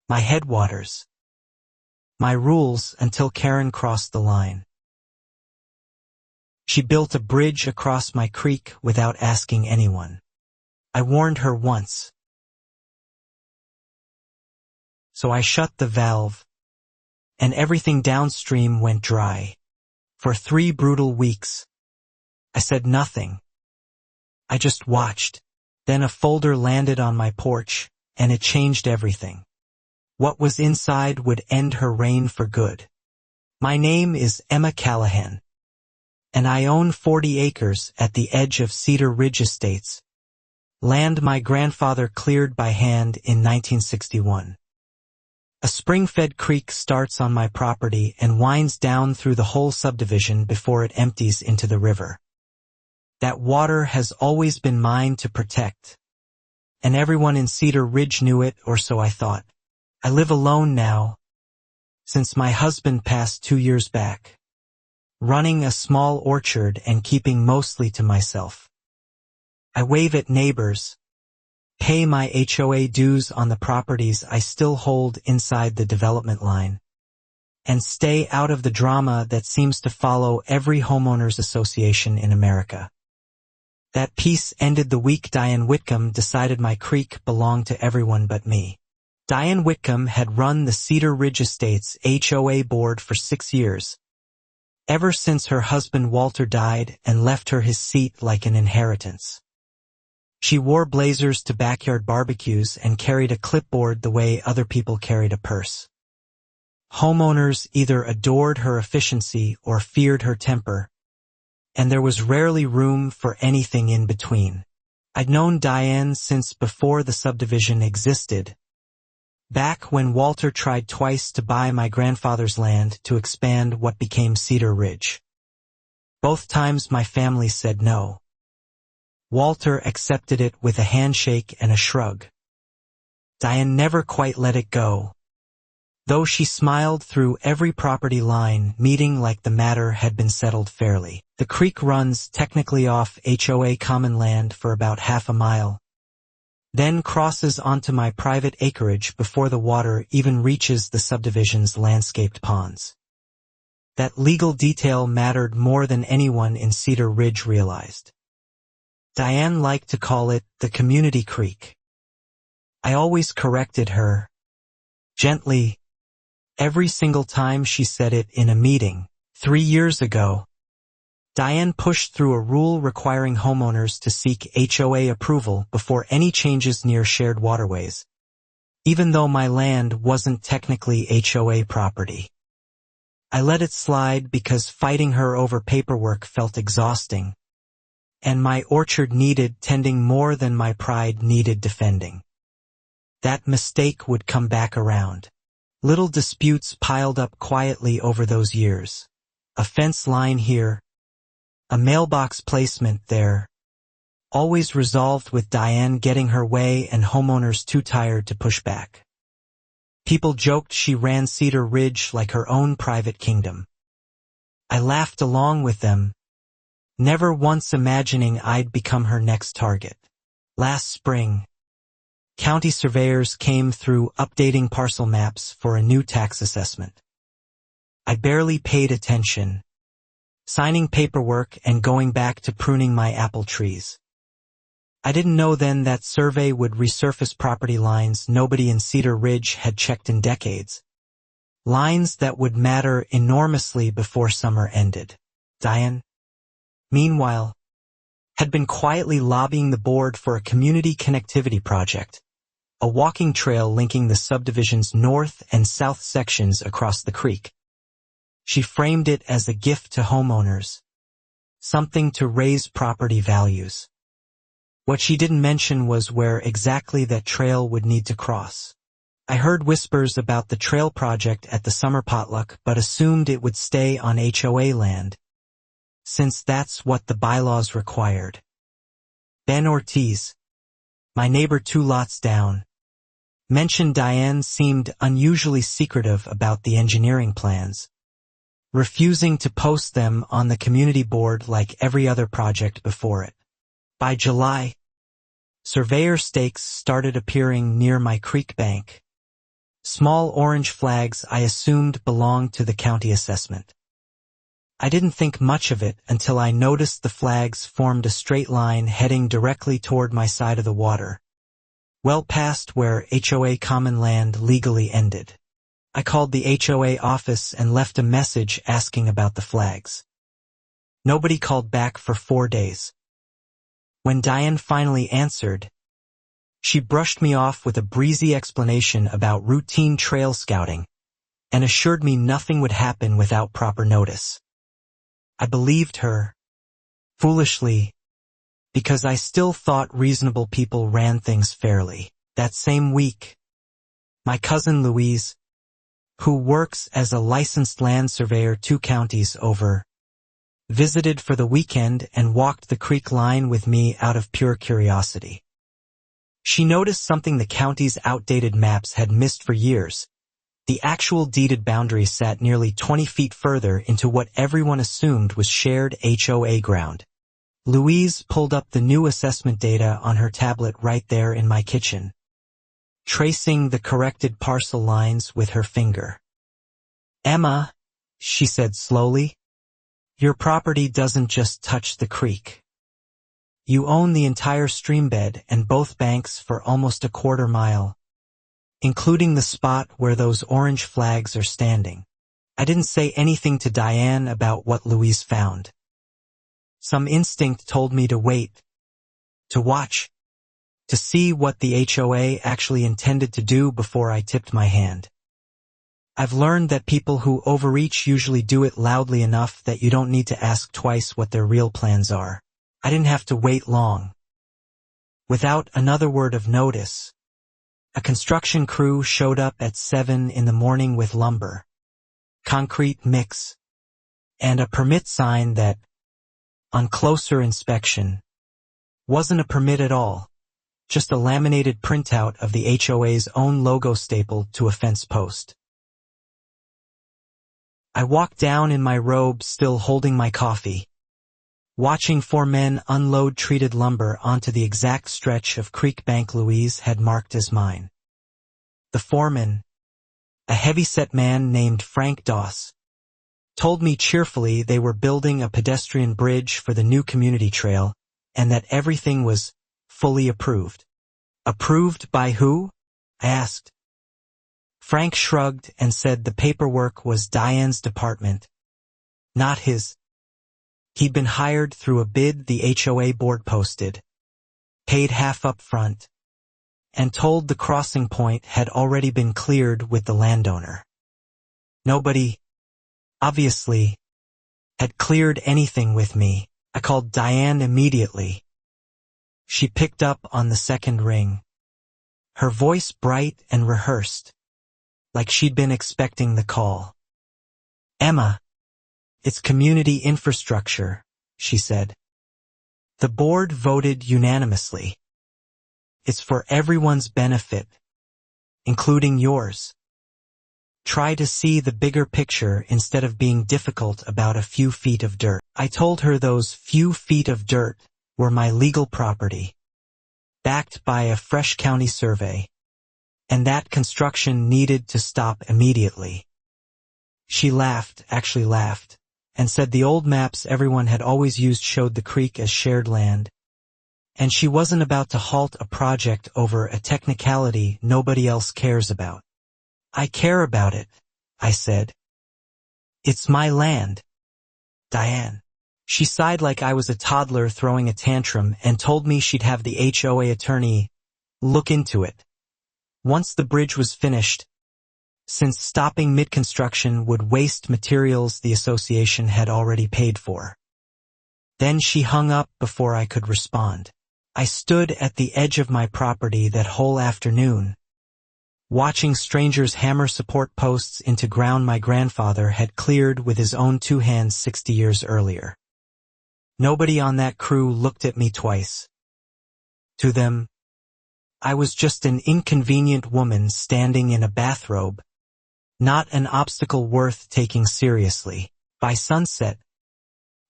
My headwaters. My rules until Karen crossed the line. She built a bridge across my creek without asking anyone. I warned her once. So I shut the valve, and everything downstream went dry. For 3 brutal weeks, I said nothing. I just watched. Then a folder landed on my porch, and it changed everything. What was inside would end her reign for good. My name is Emma Callahan, and I own 40 acres at the edge of Cedar Ridge Estates, land my grandfather cleared by hand in 1961. A spring-fed creek starts on my property and winds down through the whole subdivision before it empties into the river. That water has always been mine to protect, and everyone in Cedar Ridge knew it, or so I thought. I live alone now, since my husband passed 2 years back, running a small orchard and keeping mostly to myself. I wave at neighbors, pay my HOA dues on the properties I still hold inside the development line, and stay out of the drama that seems to follow every homeowners association in America. That piece ended the week Diane Whitcomb decided my creek belonged to everyone but me. Diane Whitcomb had run the Cedar Ridge Estates HOA board for 6 years, ever since her husband Walter died and left her his seat like an inheritance. She wore blazers to backyard barbecues and carried a clipboard the way other people carried a purse. Homeowners either adored her efficiency or feared her temper, and there was rarely room for anything in between. I'd known Diane since before the subdivision existed, back when Walter tried twice to buy my grandfather's land to expand what became Cedar Ridge. Both times my family said no. Walter accepted it with a handshake and a shrug. Diane never quite let it go, though she smiled through every property line meeting like the matter had been settled fairly. The creek runs technically off HOA common land for about half a mile, then crosses onto my private acreage before the water even reaches the subdivision's landscaped ponds. That legal detail mattered more than anyone in Cedar Ridge realized. Diane liked to call it the community creek. I always corrected her, gently, every single time she said it in a meeting. 3 years ago, Diane pushed through a rule requiring homeowners to seek HOA approval before any changes near shared waterways, even though my land wasn't technically HOA property. I let it slide because fighting her over paperwork felt exhausting, and my orchard needed tending more than my pride needed defending. That mistake would come back around. Little disputes piled up quietly over those years. A fence line here, a mailbox placement there, always resolved with Diane getting her way and homeowners too tired to push back. People joked she ran Cedar Ridge like her own private kingdom. I laughed along with them, never once imagining I'd become her next target. Last spring, county surveyors came through updating parcel maps for a new tax assessment. I barely paid attention, signing paperwork and going back to pruning my apple trees. I didn't know then that survey would resurface property lines nobody in Cedar Ridge had checked in decades. Lines that would matter enormously before summer ended. Diane, meanwhile, had been quietly lobbying the board for a community connectivity project, a walking trail linking the subdivision's north and south sections across the creek. She framed it as a gift to homeowners, something to raise property values. What she didn't mention was where exactly that trail would need to cross. I heard whispers about the trail project at the summer potluck but assumed it would stay on HOA land, since that's what the bylaws required. Ben Ortiz, my neighbor 2 lots down, mentioned Diane seemed unusually secretive about the engineering plans, refusing to post them on the community board like every other project before it. By July, surveyor stakes started appearing near my creek bank, Small orange flags I assumed belonged to the county assessment. I didn't think much of it until I noticed the flags formed a straight line heading directly toward my side of the water, well past where HOA common land legally ended. I called the HOA office and left a message asking about the flags. Nobody called back for 4 days. When Diane finally answered, she brushed me off with a breezy explanation about routine trail scouting and assured me nothing would happen without proper notice. I believed her, foolishly, because I still thought reasonable people ran things fairly. That same week, my cousin Louise, who works as a licensed land surveyor 2 counties over, visited for the weekend and walked the creek line with me out of pure curiosity. She noticed something the county's outdated maps had missed for years. The actual deeded boundary sat nearly 20 feet further into what everyone assumed was shared HOA ground. Louise pulled up the new assessment data on her tablet right there in my kitchen, tracing the corrected parcel lines with her finger. "Emma," she said slowly, "your property doesn't just touch the creek. You own the entire streambed and both banks for almost a quarter mile, including the spot where those orange flags are standing." I didn't say anything to Diane about what Louise found. Some instinct told me to wait, to watch, to see what the HOA actually intended to do before I tipped my hand. I've learned that people who overreach usually do it loudly enough that you don't need to ask twice what their real plans are. I didn't have to wait long. Without another word of notice, a construction crew showed up at 7 in the morning with lumber, concrete mix, and a permit sign that, on closer inspection, wasn't a permit at all, just a laminated printout of the HOA's own logo stapled to a fence post. I walked down in my robe, still holding my coffee, watching 4 men unload treated lumber onto the exact stretch of creek bank Louise had marked as mine. The foreman, a heavy-set man named Frank Doss, told me cheerfully they were building a pedestrian bridge for the new community trail and that everything was fully approved. "Approved by who?" I asked. Frank shrugged and said the paperwork was Diane's department, not his. He'd been hired through a bid the HOA board posted, paid half up front, and told the crossing point had already been cleared with the landowner. Nobody, obviously, had cleared anything with me. I called Diane immediately. She picked up on the second ring, her voice bright and rehearsed, like she'd been expecting the call. "Emma, it's community infrastructure," she said. "The board voted unanimously. It's for everyone's benefit, including yours. Try to see the bigger picture instead of being difficult about a few feet of dirt." I told her those few feet of dirt were my legal property, backed by a fresh county survey, and that construction needed to stop immediately. She actually laughed, and said the old maps everyone had always used showed the creek as shared land, and she wasn't about to halt a project over a technicality nobody else cares about. "I care about it," I said. "It's my land." Diane. She sighed like I was a toddler throwing a tantrum and told me she'd have the HOA attorney look into it once the bridge was finished, since stopping mid-construction would waste materials the association had already paid for. Then she hung up before I could respond. I stood at the edge of my property that whole afternoon, watching strangers hammer support posts into ground my grandfather had cleared with his own 2 hands 60 years earlier. Nobody on that crew looked at me twice. To them, I was just an inconvenient woman standing in a bathrobe, not an obstacle worth taking seriously. By sunset,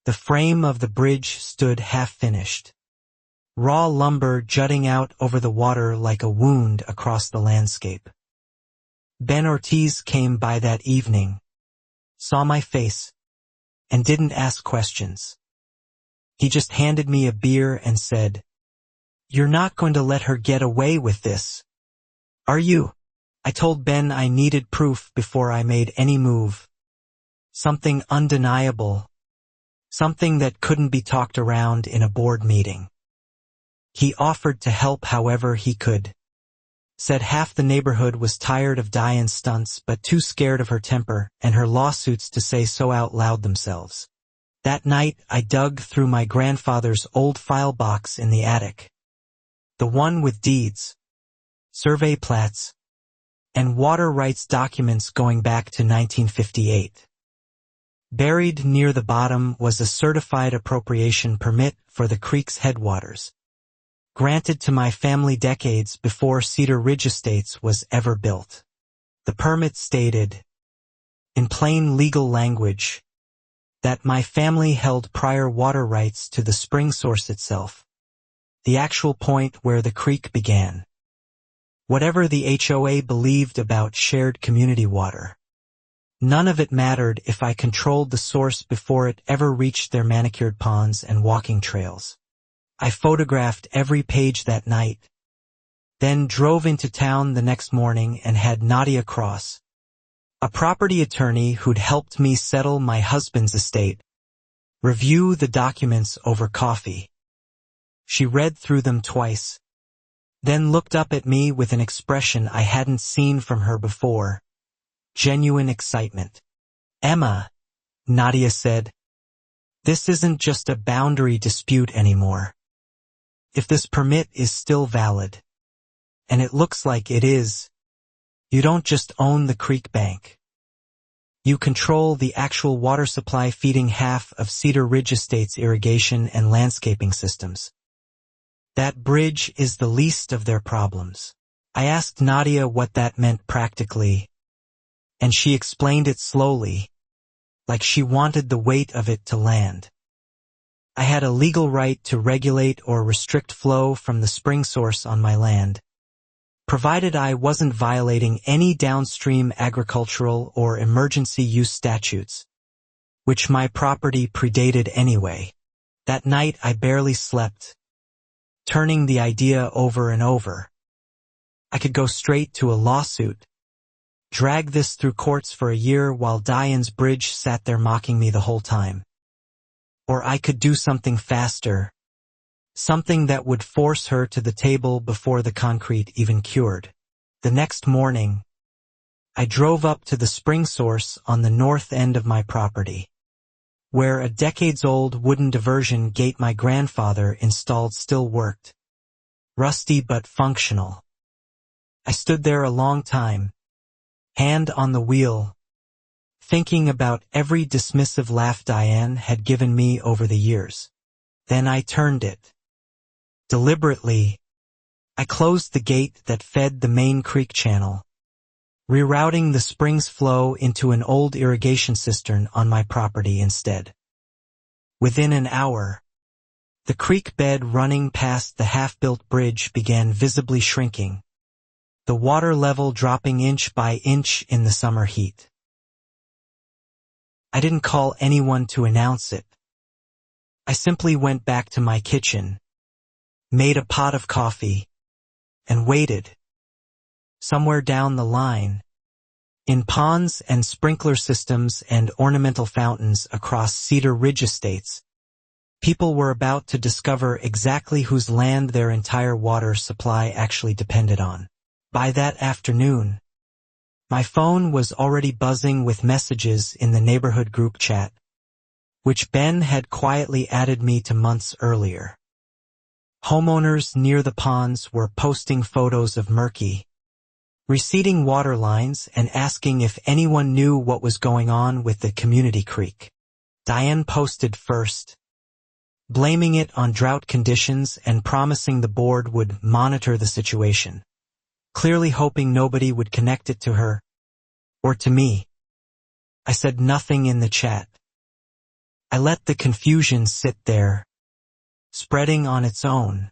the frame of the bridge stood half-finished, raw lumber jutting out over the water like a wound across the landscape. Ben Ortiz came by that evening, saw my face, and didn't ask questions. He just handed me a beer and said, "You're not going to let her get away with this, are you?" I told Ben I needed proof before I made any move. Something undeniable. Something that couldn't be talked around in a board meeting. He offered to help however he could. Said half the neighborhood was tired of Diane's stunts but too scared of her temper and her lawsuits to say so out loud themselves. That night I dug through my grandfather's old file box in the attic. The one with deeds, survey plats, and water rights documents going back to 1958. Buried near the bottom was a certified appropriation permit for the creek's headwaters, granted to my family decades before Cedar Ridge Estates was ever built. The permit stated, in plain legal language, that my family held prior water rights to the spring source itself, the actual point where the creek began. Whatever the HOA believed about shared community water, none of it mattered if I controlled the source before it ever reached their manicured ponds and walking trails. I photographed every page that night, then drove into town the next morning and had Nadia Cross, a property attorney who'd helped me settle my husband's estate, review the documents over coffee. She read through them twice, then looked up at me with an expression I hadn't seen from her before. Genuine excitement. "Emma," Nadia said, "this isn't just a boundary dispute anymore. If this permit is still valid, and it looks like it is, you don't just own the creek bank. You control the actual water supply feeding half of Cedar Ridge Estate's irrigation and landscaping systems. That bridge is the least of their problems." I asked Nadia what that meant practically, and she explained it slowly, like she wanted the weight of it to land. I had a legal right to regulate or restrict flow from the spring source on my land, provided I wasn't violating any downstream agricultural or emergency use statutes, which my property predated anyway. That night I barely slept, turning the idea over and over. I could go straight to a lawsuit, drag this through courts for a year while Diane's bridge sat there mocking me the whole time. Or I could do something faster, something that would force her to the table before the concrete even cured. The next morning, I drove up to the spring source on the north end of my property, where a decades-old wooden diversion gate my grandfather installed still worked, rusty but functional. I stood there a long time, hand on the wheel, thinking about every dismissive laugh Diane had given me over the years. Then I turned it. Deliberately, I closed the gate that fed the main creek channel, rerouting the spring's flow into an old irrigation cistern on my property instead. Within an hour, the creek bed running past the half-built bridge began visibly shrinking, the water level dropping inch by inch in the summer heat. I didn't call anyone to announce it. I simply went back to my kitchen, made a pot of coffee, and waited. Somewhere down the line, in ponds and sprinkler systems and ornamental fountains across Cedar Ridge Estates, people were about to discover exactly whose land their entire water supply actually depended on. By that afternoon, my phone was already buzzing with messages in the neighborhood group chat, which Ben had quietly added me to months earlier. Homeowners near the ponds were posting photos of murky, receding water lines and asking if anyone knew what was going on with the community creek. Diane posted first, blaming it on drought conditions and promising the board would monitor the situation, clearly hoping nobody would connect it to her, or to me. I said nothing in the chat. I let the confusion sit there, spreading on its own,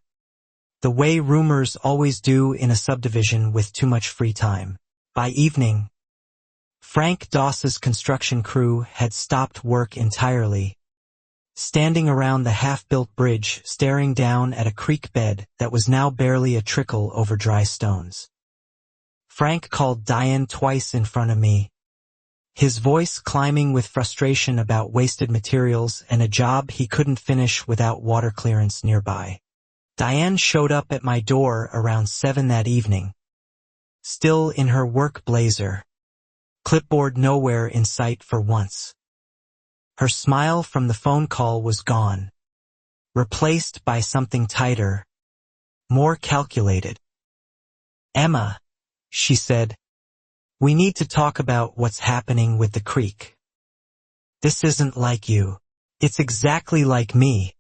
the way rumors always do in a subdivision with too much free time. By evening, Frank Doss's construction crew had stopped work entirely, standing around the half-built bridge staring down at a creek bed that was now barely a trickle over dry stones. Frank called Diane twice in front of me, his voice climbing with frustration about wasted materials and a job he couldn't finish without water clearance nearby. Diane showed up at my door around 7 that evening, still in her work blazer, clipboard nowhere in sight for once. Her smile from the phone call was gone, replaced by something tighter, more calculated. "Emma," she said, "we need to talk about what's happening with the creek. This isn't like you." "It's exactly like me,"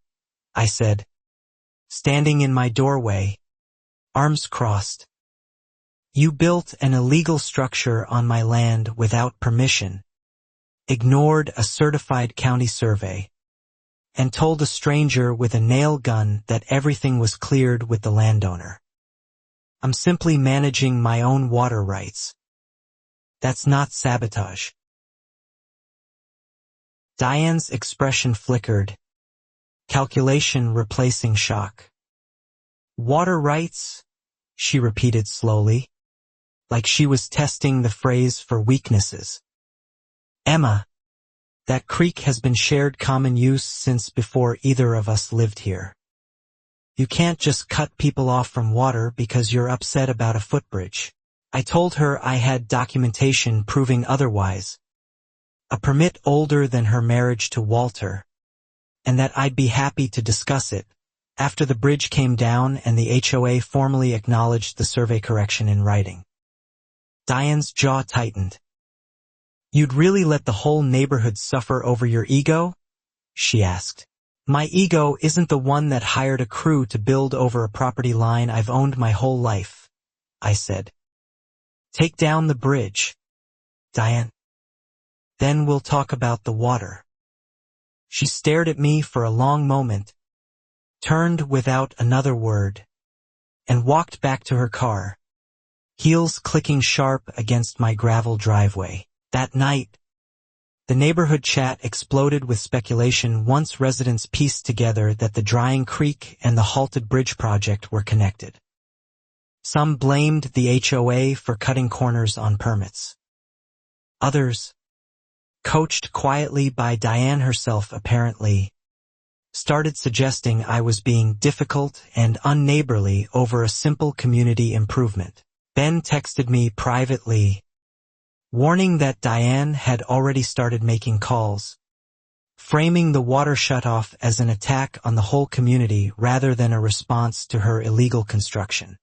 I said, standing in my doorway, arms crossed. "You built an illegal structure on my land without permission, ignored a certified county survey, and told a stranger with a nail gun that everything was cleared with the landowner. I'm simply managing my own water rights. That's not sabotage." Diane's expression flickered, calculation replacing shock. "Water rights?" she repeated slowly, like she was testing the phrase for weaknesses. "Emma, that creek has been shared common use since before either of us lived here. You can't just cut people off from water because you're upset about a footbridge." I told her I had documentation proving otherwise, a permit older than her marriage to Walter, and that I'd be happy to discuss it after the bridge came down and the HOA formally acknowledged the survey correction in writing. Diane's jaw tightened. "You'd really let the whole neighborhood suffer over your ego?" she asked. "My ego isn't the one that hired a crew to build over a property line I've owned my whole life," I said. "Take down the bridge, Diane. Then we'll talk about the water." She stared at me for a long moment, turned without another word, and walked back to her car, heels clicking sharp against my gravel driveway. That night, the neighborhood chat exploded with speculation once residents pieced together that the drying creek and the halted bridge project were connected. Some blamed the HOA for cutting corners on permits. Others, coached quietly by Diane herself apparently, started suggesting I was being difficult and unneighborly over a simple community improvement. Ben texted me privately, warning that Diane had already started making calls, framing the water shutoff as an attack on the whole community rather than a response to her illegal construction.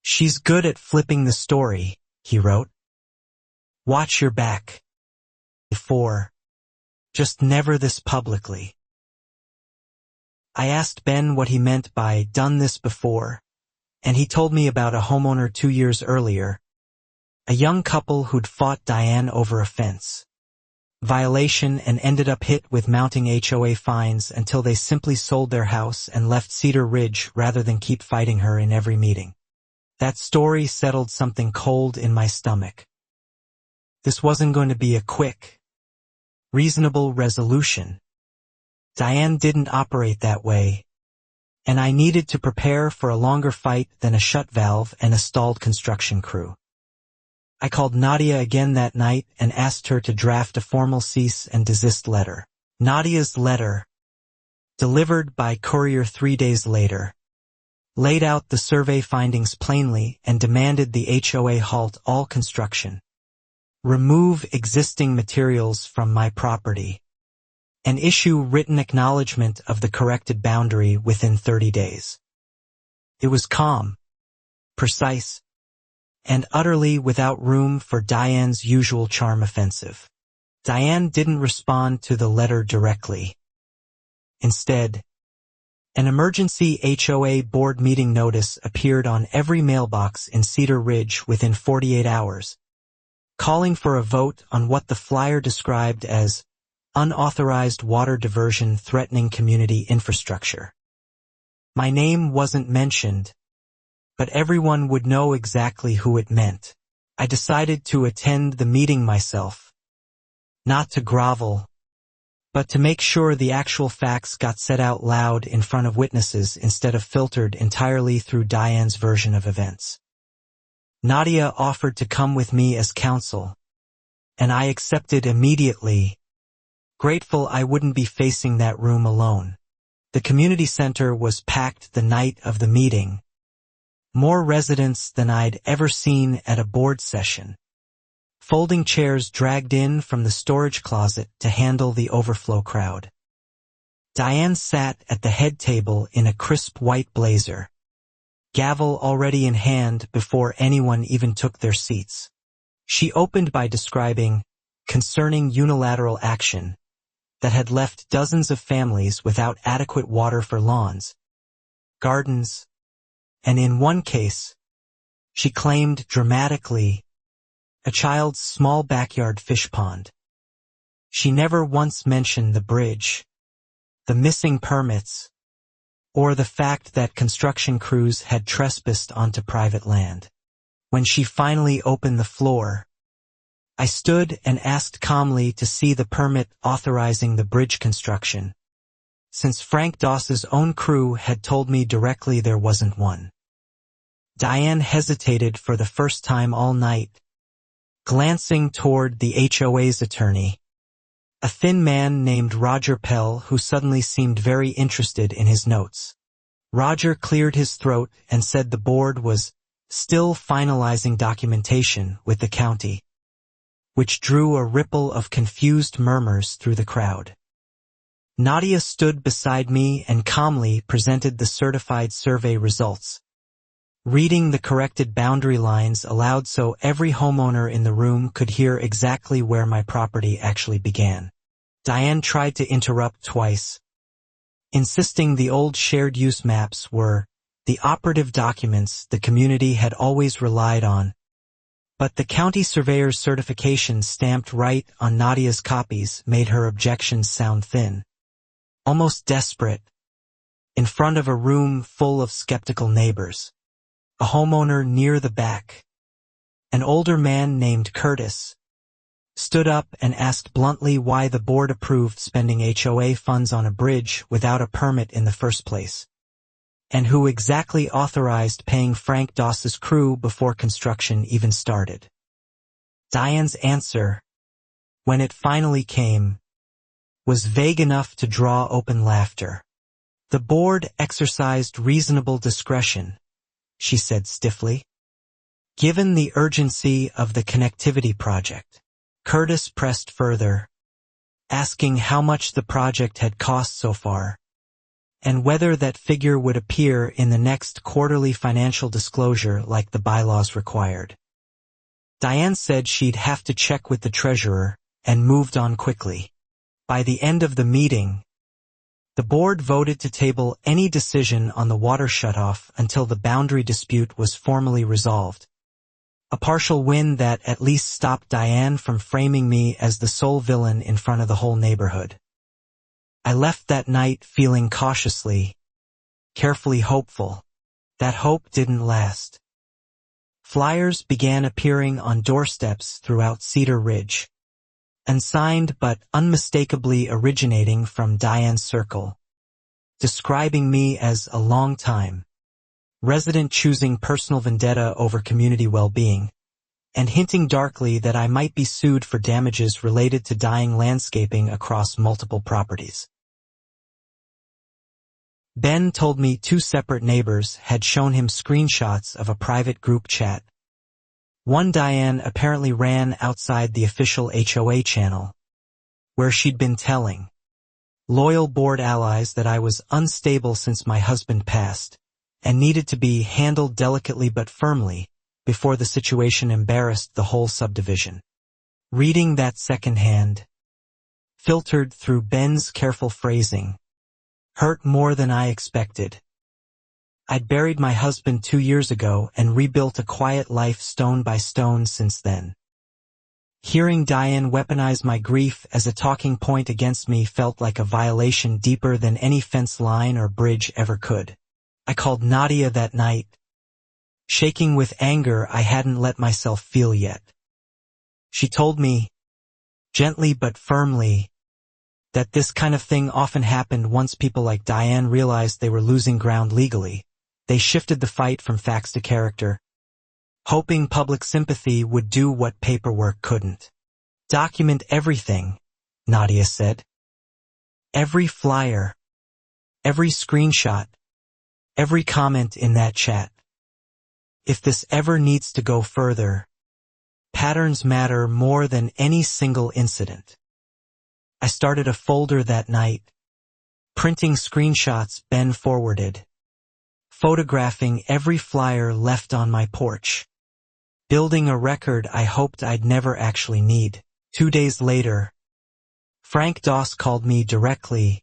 "She's good at flipping the story," he wrote. "Watch your back. Before. Just never this publicly." I asked Ben what he meant by "done this before," and he told me about a homeowner 2 years earlier, a young couple who'd fought Diane over a fence violation and ended up hit with mounting HOA fines until they simply sold their house and left Cedar Ridge rather than keep fighting her in every meeting. That story settled something cold in my stomach. This wasn't going to be a quick, reasonable resolution. Diane didn't operate that way, and I needed to prepare for a longer fight than a shut valve and a stalled construction crew. I called Nadia again that night and asked her to draft a formal cease and desist letter. Nadia's letter, delivered by courier 3 days later, laid out the survey findings plainly and demanded the HOA halt all construction, remove existing materials from my property, and issue written acknowledgement of the corrected boundary within 30 days. It was calm, precise, and utterly without room for Diane's usual charm offensive. Diane didn't respond to the letter directly. Instead, an emergency HOA board meeting notice appeared on every mailbox in Cedar Ridge within 48 hours, calling for a vote on what the flyer described as unauthorized water diversion threatening community infrastructure. My name wasn't mentioned, but everyone would know exactly who it meant. I decided to attend the meeting myself, not to grovel, but to make sure the actual facts got said out loud in front of witnesses instead of filtered entirely through Diane's version of events. Nadia offered to come with me as counsel, and I accepted immediately, grateful I wouldn't be facing that room alone. The community center was packed the night of the meeting, more residents than I'd ever seen at a board session. Folding chairs dragged in from the storage closet to handle the overflow crowd. Diane sat at the head table in a crisp white blazer, gavel already in hand before anyone even took their seats. She opened by describing concerning unilateral action that had left dozens of families without adequate water for lawns, gardens, and in one case, she claimed dramatically, a child's small backyard fish pond. She never once mentioned the bridge, the missing permits, or the fact that construction crews had trespassed onto private land. When she finally opened the floor, I stood and asked calmly to see the permit authorizing the bridge construction, since Frank Doss's own crew had told me directly there wasn't one. Diane hesitated for the first time all night, glancing toward the HOA's attorney, a thin man named Roger Pell who suddenly seemed very interested in his notes. Roger cleared his throat and said the board was still finalizing documentation with the county, which drew a ripple of confused murmurs through the crowd. Nadia stood beside me and calmly presented the certified survey results, reading the corrected boundary lines aloud so every homeowner in the room could hear exactly where my property actually began. Diane tried to interrupt twice, insisting the old shared use maps were the operative documents the community had always relied on, but the county surveyor's certification stamped right on Nadia's copies made her objections sound thin, almost desperate, in front of a room full of skeptical neighbors. A homeowner near the back, an older man named Curtis, stood up and asked bluntly why the board approved spending HOA funds on a bridge without a permit in the first place, and who exactly authorized paying Frank Doss's crew before construction even started. Diane's answer, when it finally came, was vague enough to draw open laughter. The board exercised reasonable discretion, she said stiffly, given the urgency of the connectivity project. Curtis pressed further, asking how much the project had cost so far, and whether that figure would appear in the next quarterly financial disclosure like the bylaws required. Diane said she'd have to check with the treasurer and moved on quickly. By the end of the meeting, the board voted to table any decision on the water shutoff until the boundary dispute was formally resolved. A partial win that at least stopped Diane from framing me as the sole villain in front of the whole neighborhood. I left that night feeling cautiously, carefully hopeful. That hope didn't last. Flyers began appearing on doorsteps throughout Cedar Ridge, unsigned but unmistakably originating from Diane's circle, describing me as a long-time resident choosing personal vendetta over community well-being, and hinting darkly that I might be sued for damages related to dying landscaping across multiple properties. Ben told me 2 separate neighbors had shown him screenshots of a private group chat. One Diane apparently ran outside the official HOA channel, where she'd been telling loyal board allies that I was unstable since my husband passed, and needed to be handled delicately but firmly before the situation embarrassed the whole subdivision. Reading that secondhand, filtered through Ben's careful phrasing, hurt more than I expected. I'd buried my husband 2 years ago and rebuilt a quiet life stone by stone since then. Hearing Diane weaponize my grief as a talking point against me felt like a violation deeper than any fence line or bridge ever could. I called Nadia that night, shaking with anger I hadn't let myself feel yet. She told me, gently but firmly, that this kind of thing often happened once people like Diane realized they were losing ground legally. They shifted the fight from facts to character, hoping public sympathy would do what paperwork couldn't. Document everything, Nadia said. Every flyer, every screenshot, every comment in that chat. If this ever needs to go further, patterns matter more than any single incident. I started a folder that night, printing screenshots Ben forwarded, photographing every flyer left on my porch, building a record I hoped I'd never actually need. 2 days later, Frank Doss called me directly,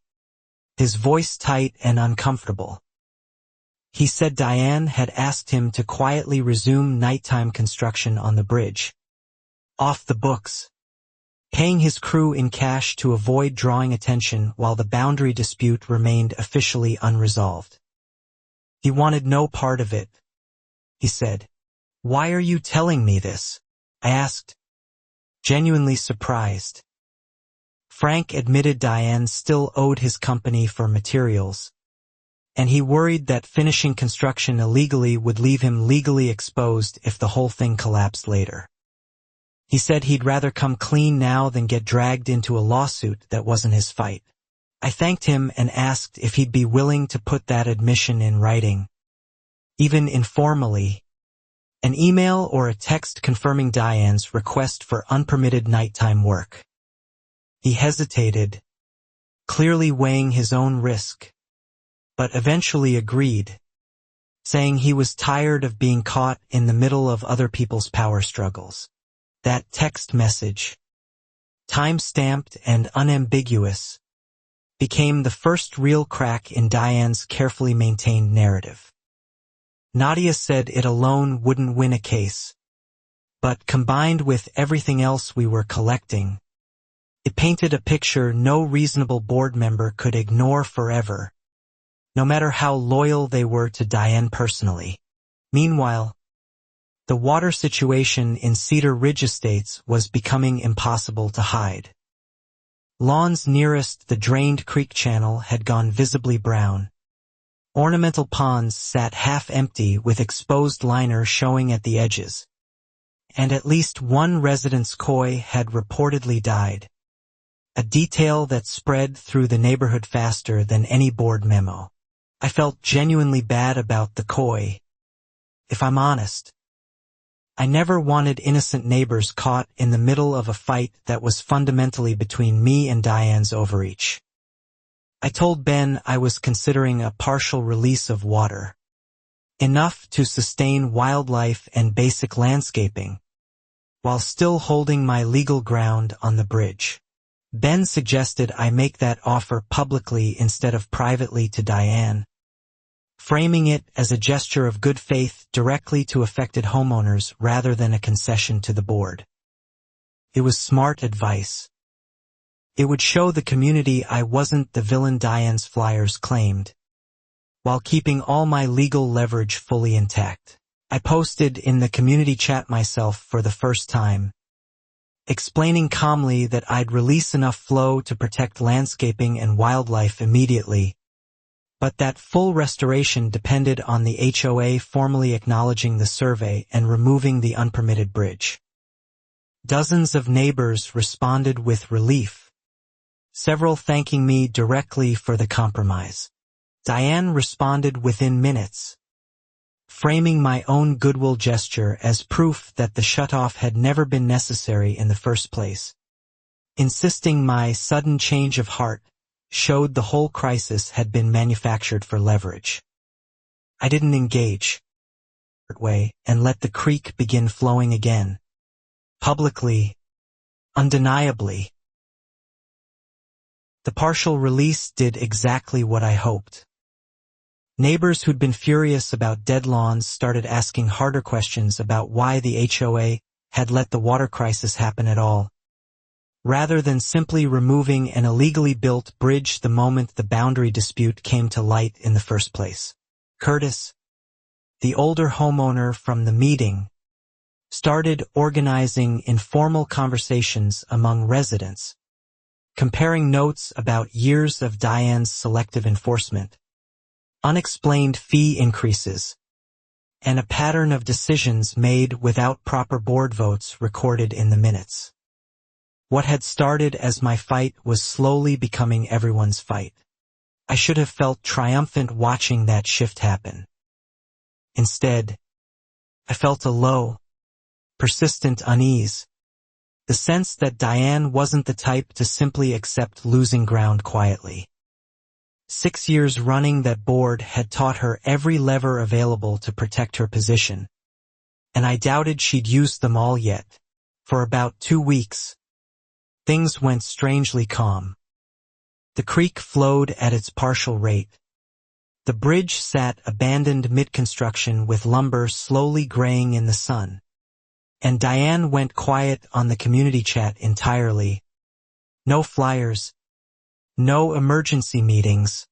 his voice tight and uncomfortable. He said Diane had asked him to quietly resume nighttime construction on the bridge. Off the books, paying his crew in cash to avoid drawing attention while the boundary dispute remained officially unresolved. He wanted no part of it, he said. Why are you telling me this? I asked, genuinely surprised. Frank admitted Diane still owed his company for materials, and he worried that finishing construction illegally would leave him legally exposed if the whole thing collapsed later. He said he'd rather come clean now than get dragged into a lawsuit that wasn't his fight. I thanked him and asked if he'd be willing to put that admission in writing, even informally, an email or a text confirming Diane's request for unpermitted nighttime work. He hesitated, clearly weighing his own risk, but eventually agreed, saying he was tired of being caught in the middle of other people's power struggles. That text message, time-stamped and unambiguous, became the first real crack in Diane's carefully maintained narrative. Nadia said it alone wouldn't win a case, but combined with everything else we were collecting, it painted a picture no reasonable board member could ignore forever, no matter how loyal they were to Diane personally. Meanwhile, the water situation in Cedar Ridge Estates was becoming impossible to hide. Lawns nearest the drained creek channel had gone visibly brown. Ornamental ponds sat half-empty with exposed liner showing at the edges. And at least one resident's koi had reportedly died. A detail that spread through the neighborhood faster than any board memo. I felt genuinely bad about the koi. If I'm honest, I never wanted innocent neighbors caught in the middle of a fight that was fundamentally between me and Diane's overreach. I told Ben I was considering a partial release of water, enough to sustain wildlife and basic landscaping, while still holding my legal ground on the bridge. Ben suggested I make that offer publicly instead of privately to Diane, framing it as a gesture of good faith directly to affected homeowners rather than a concession to the board. It was smart advice. It would show the community I wasn't the villain Diane's flyers claimed, while keeping all my legal leverage fully intact. I posted in the community chat myself for the first time, explaining calmly that I'd release enough flow to protect landscaping and wildlife immediately, but that full restoration depended on the HOA formally acknowledging the survey and removing the unpermitted bridge. Dozens of neighbors responded with relief, several thanking me directly for the compromise. Diane responded within minutes, framing my own goodwill gesture as proof that the shutoff had never been necessary in the first place, insisting my sudden change of heart showed the whole crisis had been manufactured for leverage. I didn't engage way and let the creek begin flowing again, publicly, undeniably. The partial release did exactly what I hoped. Neighbors who'd been furious about dead lawns started asking harder questions about why the HOA had let the water crisis happen at all, rather than simply removing an illegally built bridge the moment the boundary dispute came to light in the first place. Curtis, the older homeowner from the meeting, started organizing informal conversations among residents, comparing notes about years of Diane's selective enforcement, unexplained fee increases, and a pattern of decisions made without proper board votes recorded in the minutes. What had started as my fight was slowly becoming everyone's fight. I should have felt triumphant watching that shift happen. Instead, I felt a low, persistent unease, the sense that Diane wasn't the type to simply accept losing ground quietly. 6 years running that board had taught her every lever available to protect her position, and I doubted she'd used them all yet. For about 2 weeks, things went strangely calm. The creek flowed at its partial rate. The bridge sat abandoned mid-construction with lumber slowly graying in the sun. And Diane went quiet on the community chat entirely. No flyers. No emergency meetings.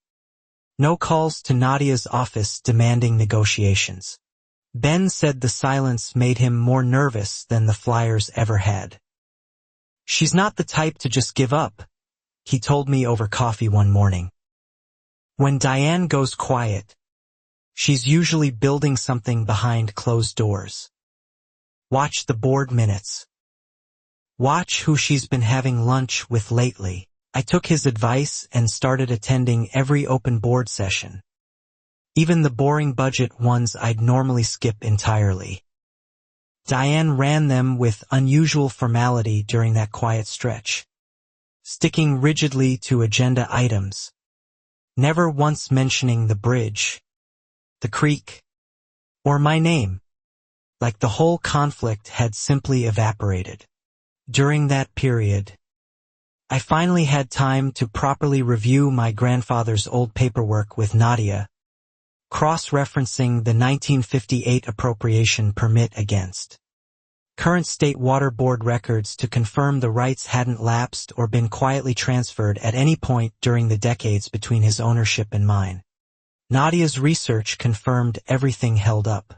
No calls to Nadia's office demanding negotiations. Ben said the silence made him more nervous than the flyers ever had. "She's not the type to just give up," he told me over coffee one morning. "When Diane goes quiet, she's usually building something behind closed doors. Watch the board minutes. Watch who she's been having lunch with lately." I took his advice and started attending every open board session, even the boring budget ones I'd normally skip entirely. Diane ran them with unusual formality during that quiet stretch, sticking rigidly to agenda items, never once mentioning the bridge, the creek, or my name, like the whole conflict had simply evaporated. During that period, I finally had time to properly review my grandfather's old paperwork with Nadia, cross-referencing the 1958 appropriation permit against current state water board records to confirm the rights hadn't lapsed or been quietly transferred at any point during the decades between his ownership and mine. Nadia's research confirmed everything held up.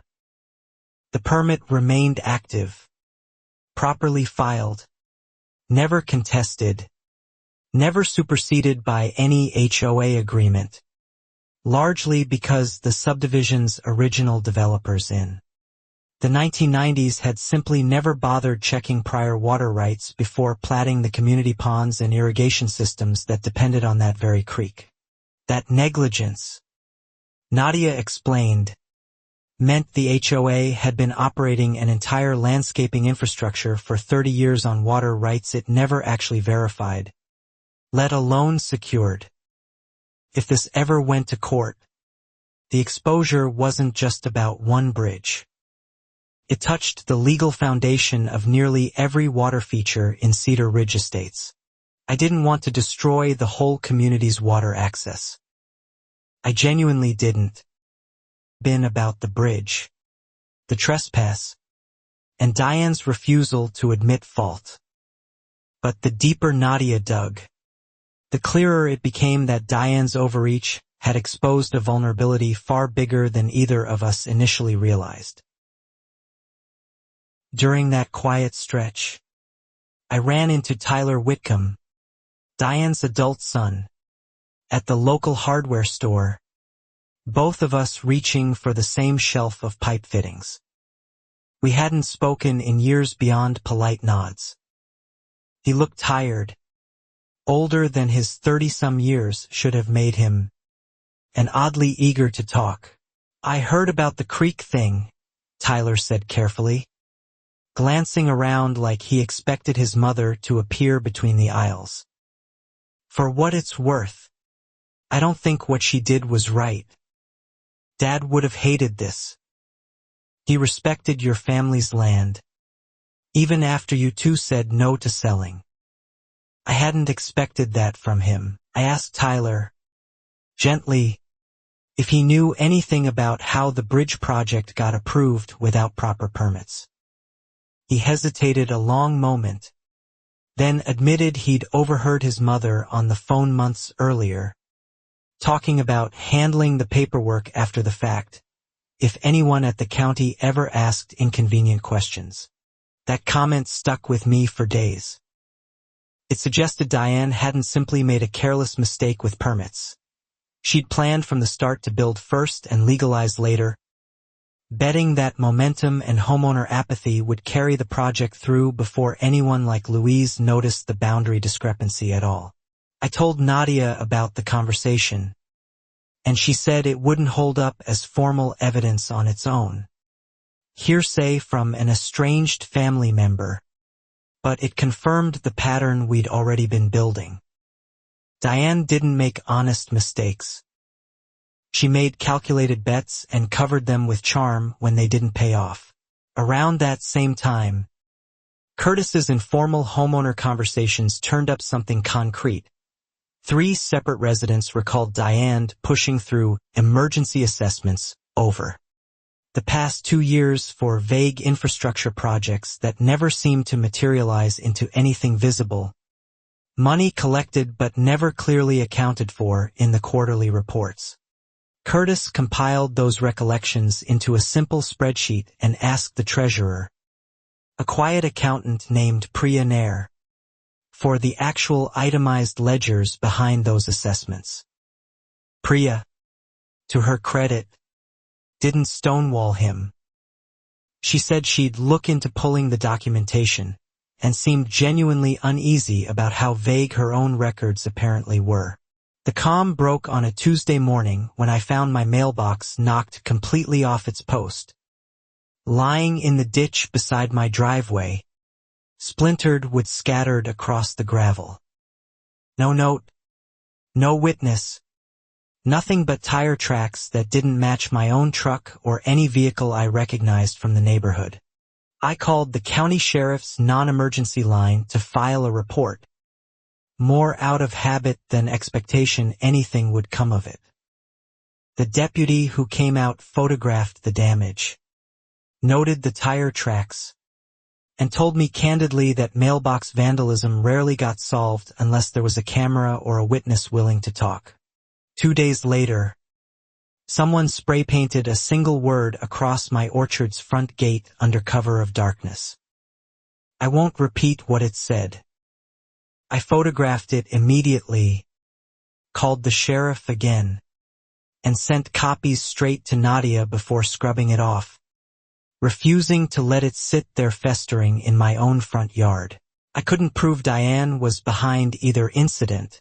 The permit remained active, properly filed, never contested, never superseded by any HOA agreement, largely because the subdivision's original developers in the 1990s had simply never bothered checking prior water rights before platting the community ponds and irrigation systems that depended on that very creek. That negligence, Nadia explained, meant the HOA had been operating an entire landscaping infrastructure for 30 years on water rights it never actually verified, let alone secured. If this ever went to court, the exposure wasn't just about one bridge. It touched the legal foundation of nearly every water feature in Cedar Ridge Estates. I didn't want to destroy the whole community's water access. I genuinely didn't. Been about the bridge, the trespass, and Diane's refusal to admit fault. But the deeper Nadia dug, the clearer it became that Diane's overreach had exposed a vulnerability far bigger than either of us initially realized. During that quiet stretch, I ran into Tyler Whitcomb, Diane's adult son, at the local hardware store, both of us reaching for the same shelf of pipe fittings. We hadn't spoken in years beyond polite nods. He looked tired, older than his 30-some years should have made him, and oddly eager to talk. "I heard about the creek thing," Tyler said carefully, glancing around like he expected his mother to appear between the aisles. "For what it's worth, I don't think what she did was right. Dad would have hated this. He respected your family's land, even after you two said no to selling." I hadn't expected that from him. I asked Tyler, gently, if he knew anything about how the bridge project got approved without proper permits. He hesitated a long moment, then admitted he'd overheard his mother on the phone months earlier, talking about handling the paperwork after the fact, if anyone at the county ever asked inconvenient questions. That comment stuck with me for days. It suggested Diane hadn't simply made a careless mistake with permits. She'd planned from the start to build first and legalize later, betting that momentum and homeowner apathy would carry the project through before anyone like Louise noticed the boundary discrepancy at all. I told Nadia about the conversation, and she said it wouldn't hold up as formal evidence on its own. Hearsay from an estranged family member, but it confirmed the pattern we'd already been building. Diane didn't make honest mistakes. She made calculated bets and covered them with charm when they didn't pay off. Around that same time, Curtis's informal homeowner conversations turned up something concrete. 3 separate residents recalled Diane pushing through emergency assessments over the past 2 years for vague infrastructure projects that never seemed to materialize into anything visible. Money collected but never clearly accounted for in the quarterly reports. Curtis compiled those recollections into a simple spreadsheet and asked the treasurer, a quiet accountant named Priya Nair, for the actual itemized ledgers behind those assessments. Priya, to her credit, didn't stonewall him. She said she'd look into pulling the documentation and seemed genuinely uneasy about how vague her own records apparently were. The calm broke on a Tuesday morning when I found my mailbox knocked completely off its post. Lying in the ditch beside my driveway, splintered wood scattered across the gravel. No note, no witness, nothing but tire tracks that didn't match my own truck or any vehicle I recognized from the neighborhood. I called the county sheriff's non-emergency line to file a report. More out of habit than expectation anything would come of it. The deputy who came out photographed the damage, noted the tire tracks, and told me candidly that mailbox vandalism rarely got solved unless there was a camera or a witness willing to talk. 2 days later, someone spray-painted a single word across my orchard's front gate under cover of darkness. I won't repeat what it said. I photographed it immediately, called the sheriff again, and sent copies straight to Nadia before scrubbing it off, refusing to let it sit there festering in my own front yard. I couldn't prove Diane was behind either incident,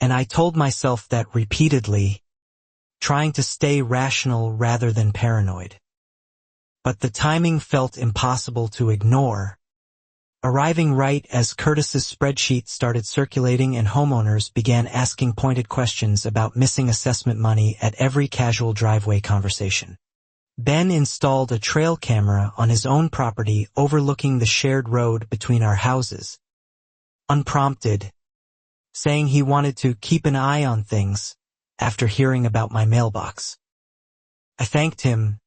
and I told myself that repeatedly, trying to stay rational rather than paranoid. But the timing felt impossible to ignore. Arriving right as Curtis's spreadsheet started circulating and homeowners began asking pointed questions about missing assessment money at every casual driveway conversation. Ben installed a trail camera on his own property overlooking the shared road between our houses. Unprompted, saying he wanted to keep an eye on things after hearing about my mailbox. I thanked him,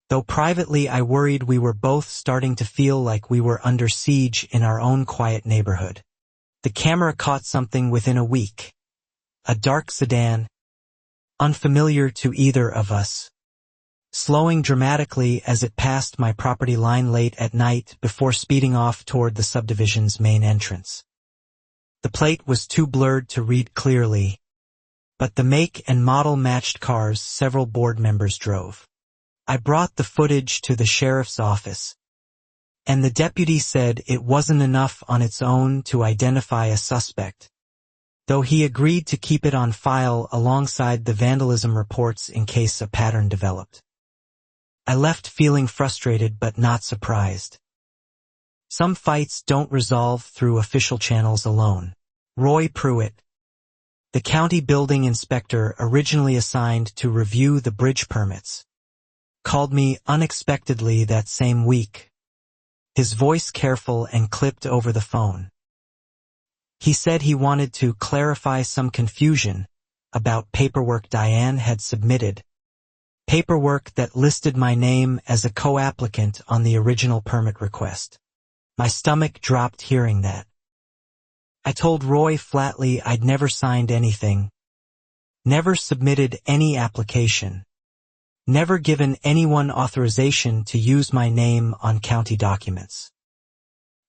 though privately I worried we were both starting to feel like we were under siege in our own quiet neighborhood. The camera caught something within a week. A dark sedan, unfamiliar to either of us, slowing dramatically as it passed my property line late at night before speeding off toward the subdivision's main entrance. The plate was too blurred to read clearly, but the make and model matched cars several board members drove. I brought the footage to the sheriff's office, and the deputy said it wasn't enough on its own to identify a suspect, though he agreed to keep it on file alongside the vandalism reports in case a pattern developed. I left feeling frustrated but not surprised. Some fights don't resolve through official channels alone. Roy Pruitt, the county building inspector originally assigned to review the bridge permits, called me unexpectedly that same week, his voice careful and clipped over the phone. He said he wanted to clarify some confusion about paperwork Diane had submitted, paperwork that listed my name as a co-applicant on the original permit request. My stomach dropped hearing that. I told Roy flatly I'd never signed anything, never submitted any application, never given anyone authorization to use my name on county documents.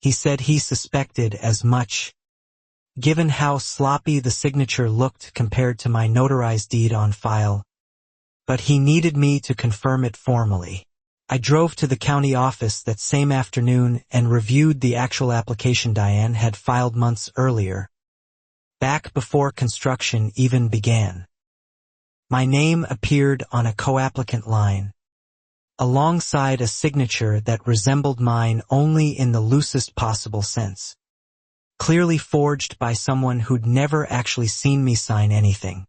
He said he suspected as much, given how sloppy the signature looked compared to my notarized deed on file, but he needed me to confirm it formally. I drove to the county office that same afternoon and reviewed the actual application Diane had filed months earlier, back before construction even began. My name appeared on a co-applicant line, alongside a signature that resembled mine only in the loosest possible sense, clearly forged by someone who'd never actually seen me sign anything.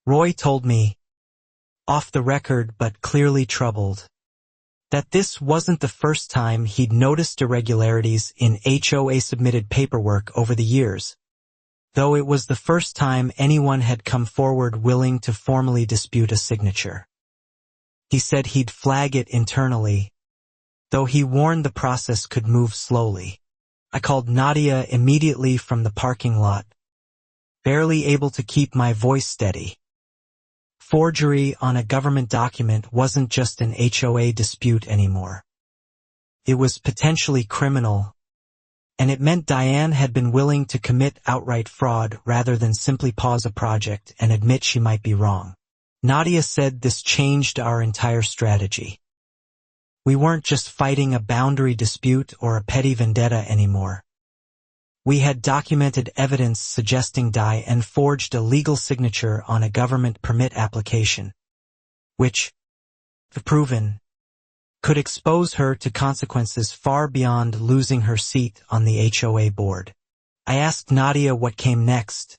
Roy told me, off the record but clearly troubled, that this wasn't the first time he'd noticed irregularities in HOA submitted paperwork over the years, though it was the first time anyone had come forward willing to formally dispute a signature. He said he'd flag it internally, though he warned the process could move slowly. I called Nadia immediately from the parking lot, barely able to keep my voice steady. Forgery on a government document wasn't just an HOA dispute anymore. It was potentially criminal, and it meant Diane had been willing to commit outright fraud rather than simply pause a project and admit she might be wrong. Nadia said this changed our entire strategy. We weren't just fighting a boundary dispute or a petty vendetta anymore. We had documented evidence suggesting Diane forged a legal signature on a government permit application, which, if proven, could expose her to consequences far beyond losing her seat on the HOA board. I asked Nadia what came next,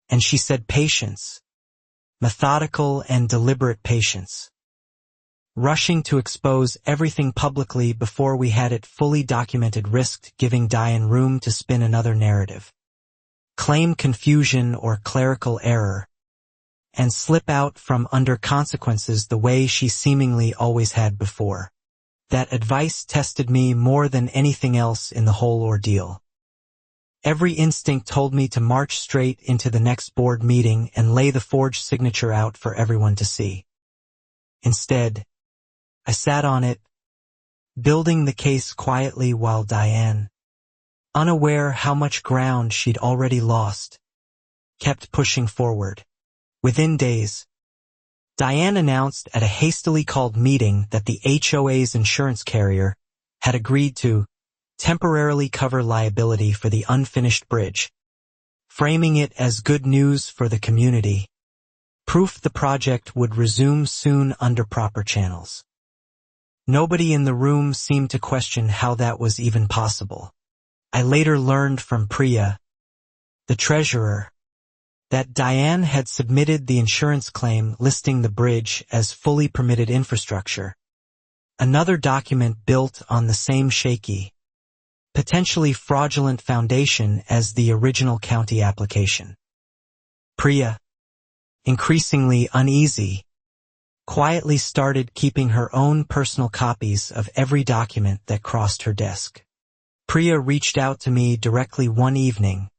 and she said patience, methodical and deliberate patience. Rushing to expose everything publicly before we had it fully documented risked giving Diane room to spin another narrative, claim confusion or clerical error, and slip out from under consequences the way she seemingly always had before. That advice tested me more than anything else in the whole ordeal. Every instinct told me to march straight into the next board meeting and lay the forged signature out for everyone to see. Instead, I sat on it, building the case quietly while Diane, unaware how much ground she'd already lost, kept pushing forward. Within days, Diane announced at a hastily called meeting that the HOA's insurance carrier had agreed to temporarily cover liability for the unfinished bridge, framing it as good news for the community, proof the project would resume soon under proper channels. Nobody in the room seemed to question how that was even possible. I later learned from Priya, the treasurer, that Diane had submitted the insurance claim listing the bridge as fully permitted infrastructure, another document built on the same shaky, potentially fraudulent foundation as the original county application. Priya, increasingly uneasy, quietly started keeping her own personal copies of every document that crossed her desk. Priya reached out to me directly one evening,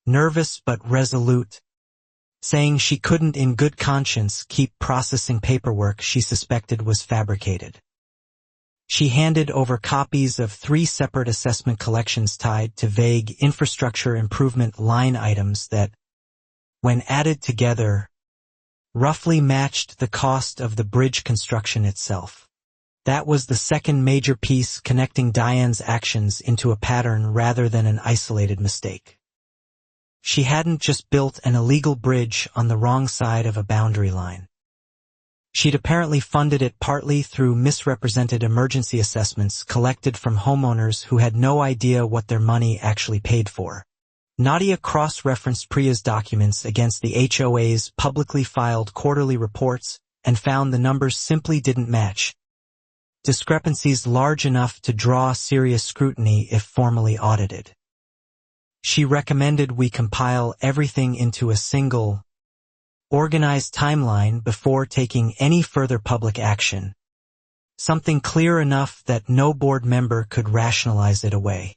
nervous but resolute, saying she couldn't in good conscience keep processing paperwork she suspected was fabricated. She handed over copies of 3 separate assessment collections tied to vague infrastructure improvement line items that, when added together, roughly matched the cost of the bridge construction itself. That was the second major piece connecting Diane's actions into a pattern rather than an isolated mistake. She hadn't just built an illegal bridge on the wrong side of a boundary line. She'd apparently funded it partly through misrepresented emergency assessments collected from homeowners who had no idea what their money actually paid for. Nadia cross-referenced Priya's documents against the HOA's publicly filed quarterly reports and found the numbers simply didn't match, discrepancies large enough to draw serious scrutiny if formally audited. She recommended we compile everything into a single, organized timeline before taking any further public action, something clear enough that no board member could rationalize it away.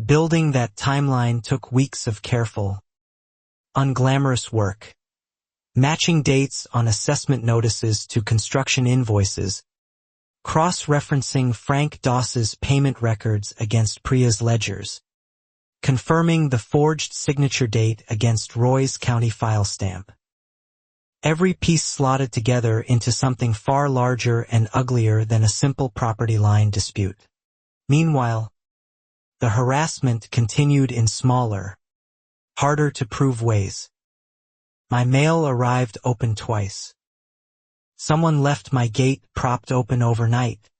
Building that timeline took weeks of careful, unglamorous work, matching dates on assessment notices to construction invoices, cross-referencing Frank Doss's payment records against Priya's ledgers, confirming the forged signature date against Roy's county file stamp. Every piece slotted together into something far larger and uglier than a simple property line dispute. Meanwhile, the harassment continued in smaller, harder-to-prove ways. My mail arrived open twice. Someone left my gate propped open overnight,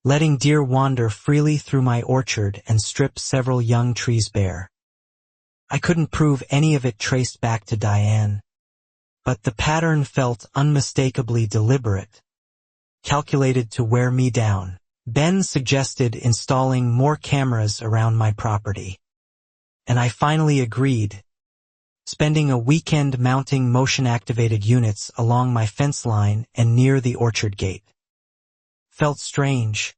letting deer wander freely through my orchard and strip several young trees bare. I couldn't prove any of it traced back to Diane, but the pattern felt unmistakably deliberate, calculated to wear me down. Ben suggested installing more cameras around my property, and I finally agreed, spending a weekend mounting motion-activated units along my fence line and near the orchard gate. Felt strange,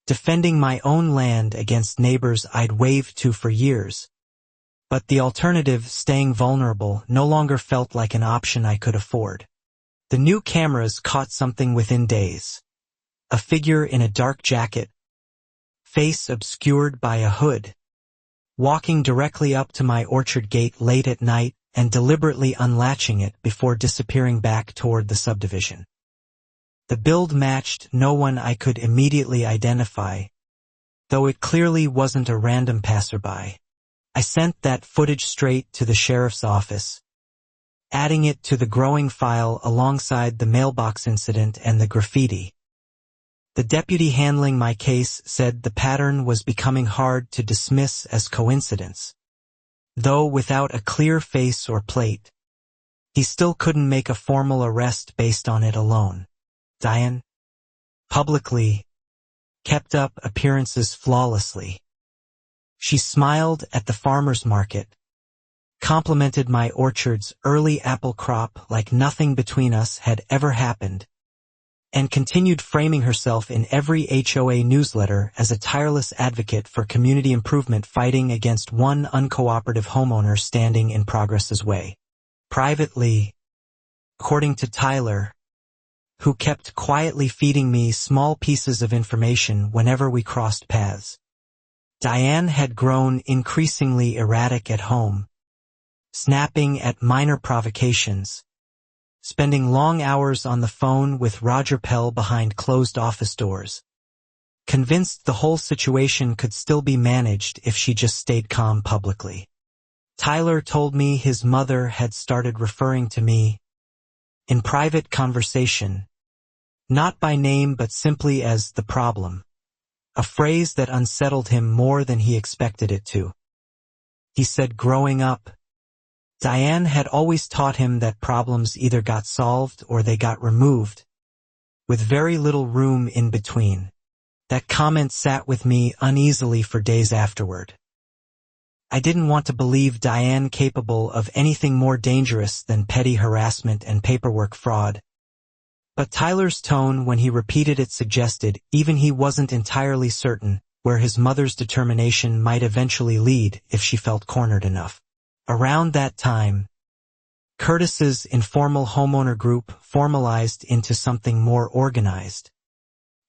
defending my own land against neighbors I'd waved to for years, but the alternative, staying vulnerable, no longer felt like an option I could afford. The new cameras caught something within days. A figure in a dark jacket, face obscured by a hood, walking directly up to my orchard gate late at night and deliberately unlatching it before disappearing back toward the subdivision. The build matched no one I could immediately identify, though it clearly wasn't a random passerby. I sent that footage straight to the sheriff's office, adding it to the growing file alongside the mailbox incident and the graffiti. The deputy handling my case said the pattern was becoming hard to dismiss as coincidence, though without a clear face or plate. He still couldn't make a formal arrest based on it alone. Diane, publicly, kept up appearances flawlessly. She smiled at the farmer's market, complimented my orchard's early apple crop like nothing between us had ever happened, and continued framing herself in every HOA newsletter as a tireless advocate for community improvement, fighting against one uncooperative homeowner standing in progress's way. Privately, according to Tyler, who kept quietly feeding me small pieces of information whenever we crossed paths, Diane had grown increasingly erratic at home, snapping at minor provocations, spending long hours on the phone with Roger Pell behind closed office doors, convinced the whole situation could still be managed if she just stayed calm publicly. Tyler told me his mother had started referring to me, in private conversation, not by name but simply as the problem, a phrase that unsettled him more than he expected it to. He said growing up, Diane had always taught him that problems either got solved or they got removed, with very little room in between. That comment sat with me uneasily for days afterward. I didn't want to believe Diane capable of anything more dangerous than petty harassment and paperwork fraud. But Tyler's tone when he repeated it suggested even he wasn't entirely certain where his mother's determination might eventually lead if she felt cornered enough. Around that time, Curtis's informal homeowner group formalized into something more organized.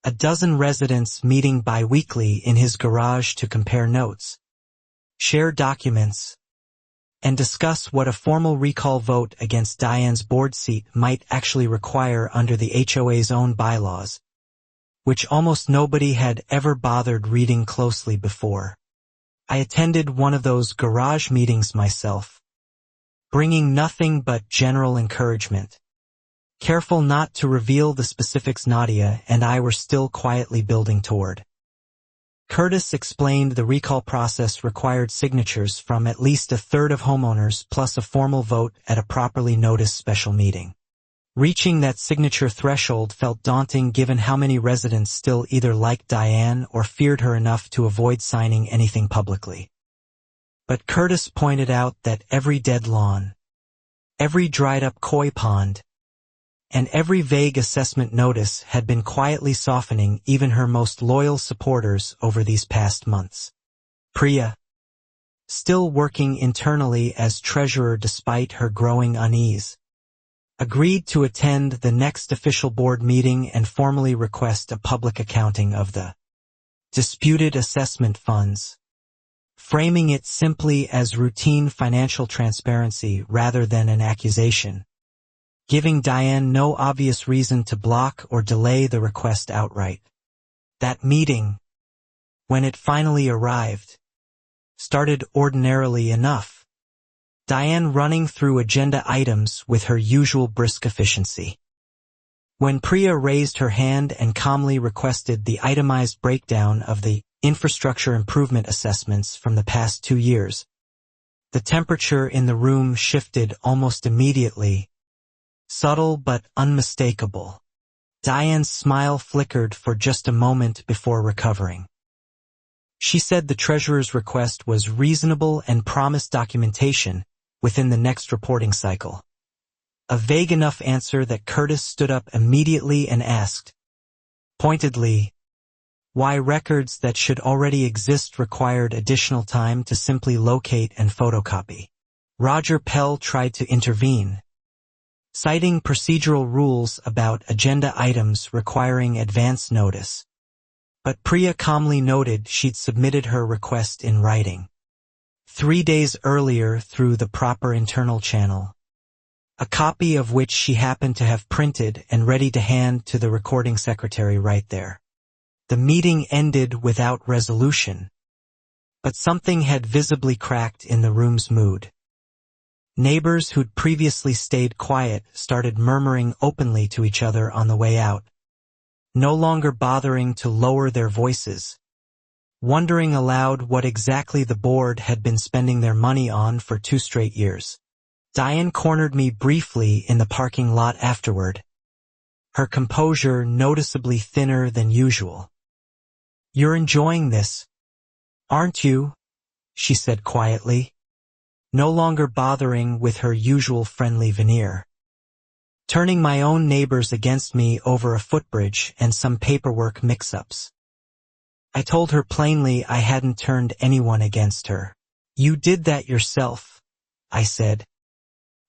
A dozen residents meeting bi-weekly in his garage to compare notes, share documents, and discuss what a formal recall vote against Diane's board seat might actually require under the HOA's own bylaws, which almost nobody had ever bothered reading closely before. I attended one of those garage meetings myself, bringing nothing but general encouragement, careful not to reveal the specifics Nadia and I were still quietly building toward. Curtis explained the recall process required signatures from at least a third of homeowners plus a formal vote at a properly noticed special meeting. Reaching that signature threshold felt daunting given how many residents still either liked Diane or feared her enough to avoid signing anything publicly. But Curtis pointed out that every dead lawn, every dried-up koi pond, and every vague assessment notice had been quietly softening even her most loyal supporters over these past months. Priya, still working internally as treasurer despite her growing unease, agreed to attend the next official board meeting and formally request a public accounting of the disputed assessment funds, framing it simply as routine financial transparency rather than an accusation, giving Diane no obvious reason to block or delay the request outright. That meeting, when it finally arrived, started ordinarily enough, Diane running through agenda items with her usual brisk efficiency. When Priya raised her hand and calmly requested the itemized breakdown of the infrastructure improvement assessments from the past 2 years, the temperature in the room shifted almost immediately, subtle but unmistakable. Diane's smile flickered for just a moment before recovering. She said the treasurer's request was reasonable and promised documentation within the next reporting cycle. A vague enough answer that Curtis stood up immediately and asked, pointedly, why records that should already exist required additional time to simply locate and photocopy. Roger Pell tried to intervene, citing procedural rules about agenda items requiring advance notice. But Priya calmly noted she'd submitted her request in writing 3 days earlier through the proper internal channel, a copy of which she happened to have printed and ready to hand to the recording secretary right there. The meeting ended without resolution, but something had visibly cracked in the room's mood. Neighbors who'd previously stayed quiet started murmuring openly to each other on the way out, no longer bothering to lower their voices, wondering aloud what exactly the board had been spending their money on for 2 straight years. Diane cornered me briefly in the parking lot afterward, her composure noticeably thinner than usual. "You're enjoying this, aren't you?" she said quietly, no longer bothering with her usual friendly veneer. "Turning my own neighbors against me over a footbridge and some paperwork mix-ups." I told her plainly I hadn't turned anyone against her. "You did that yourself," I said.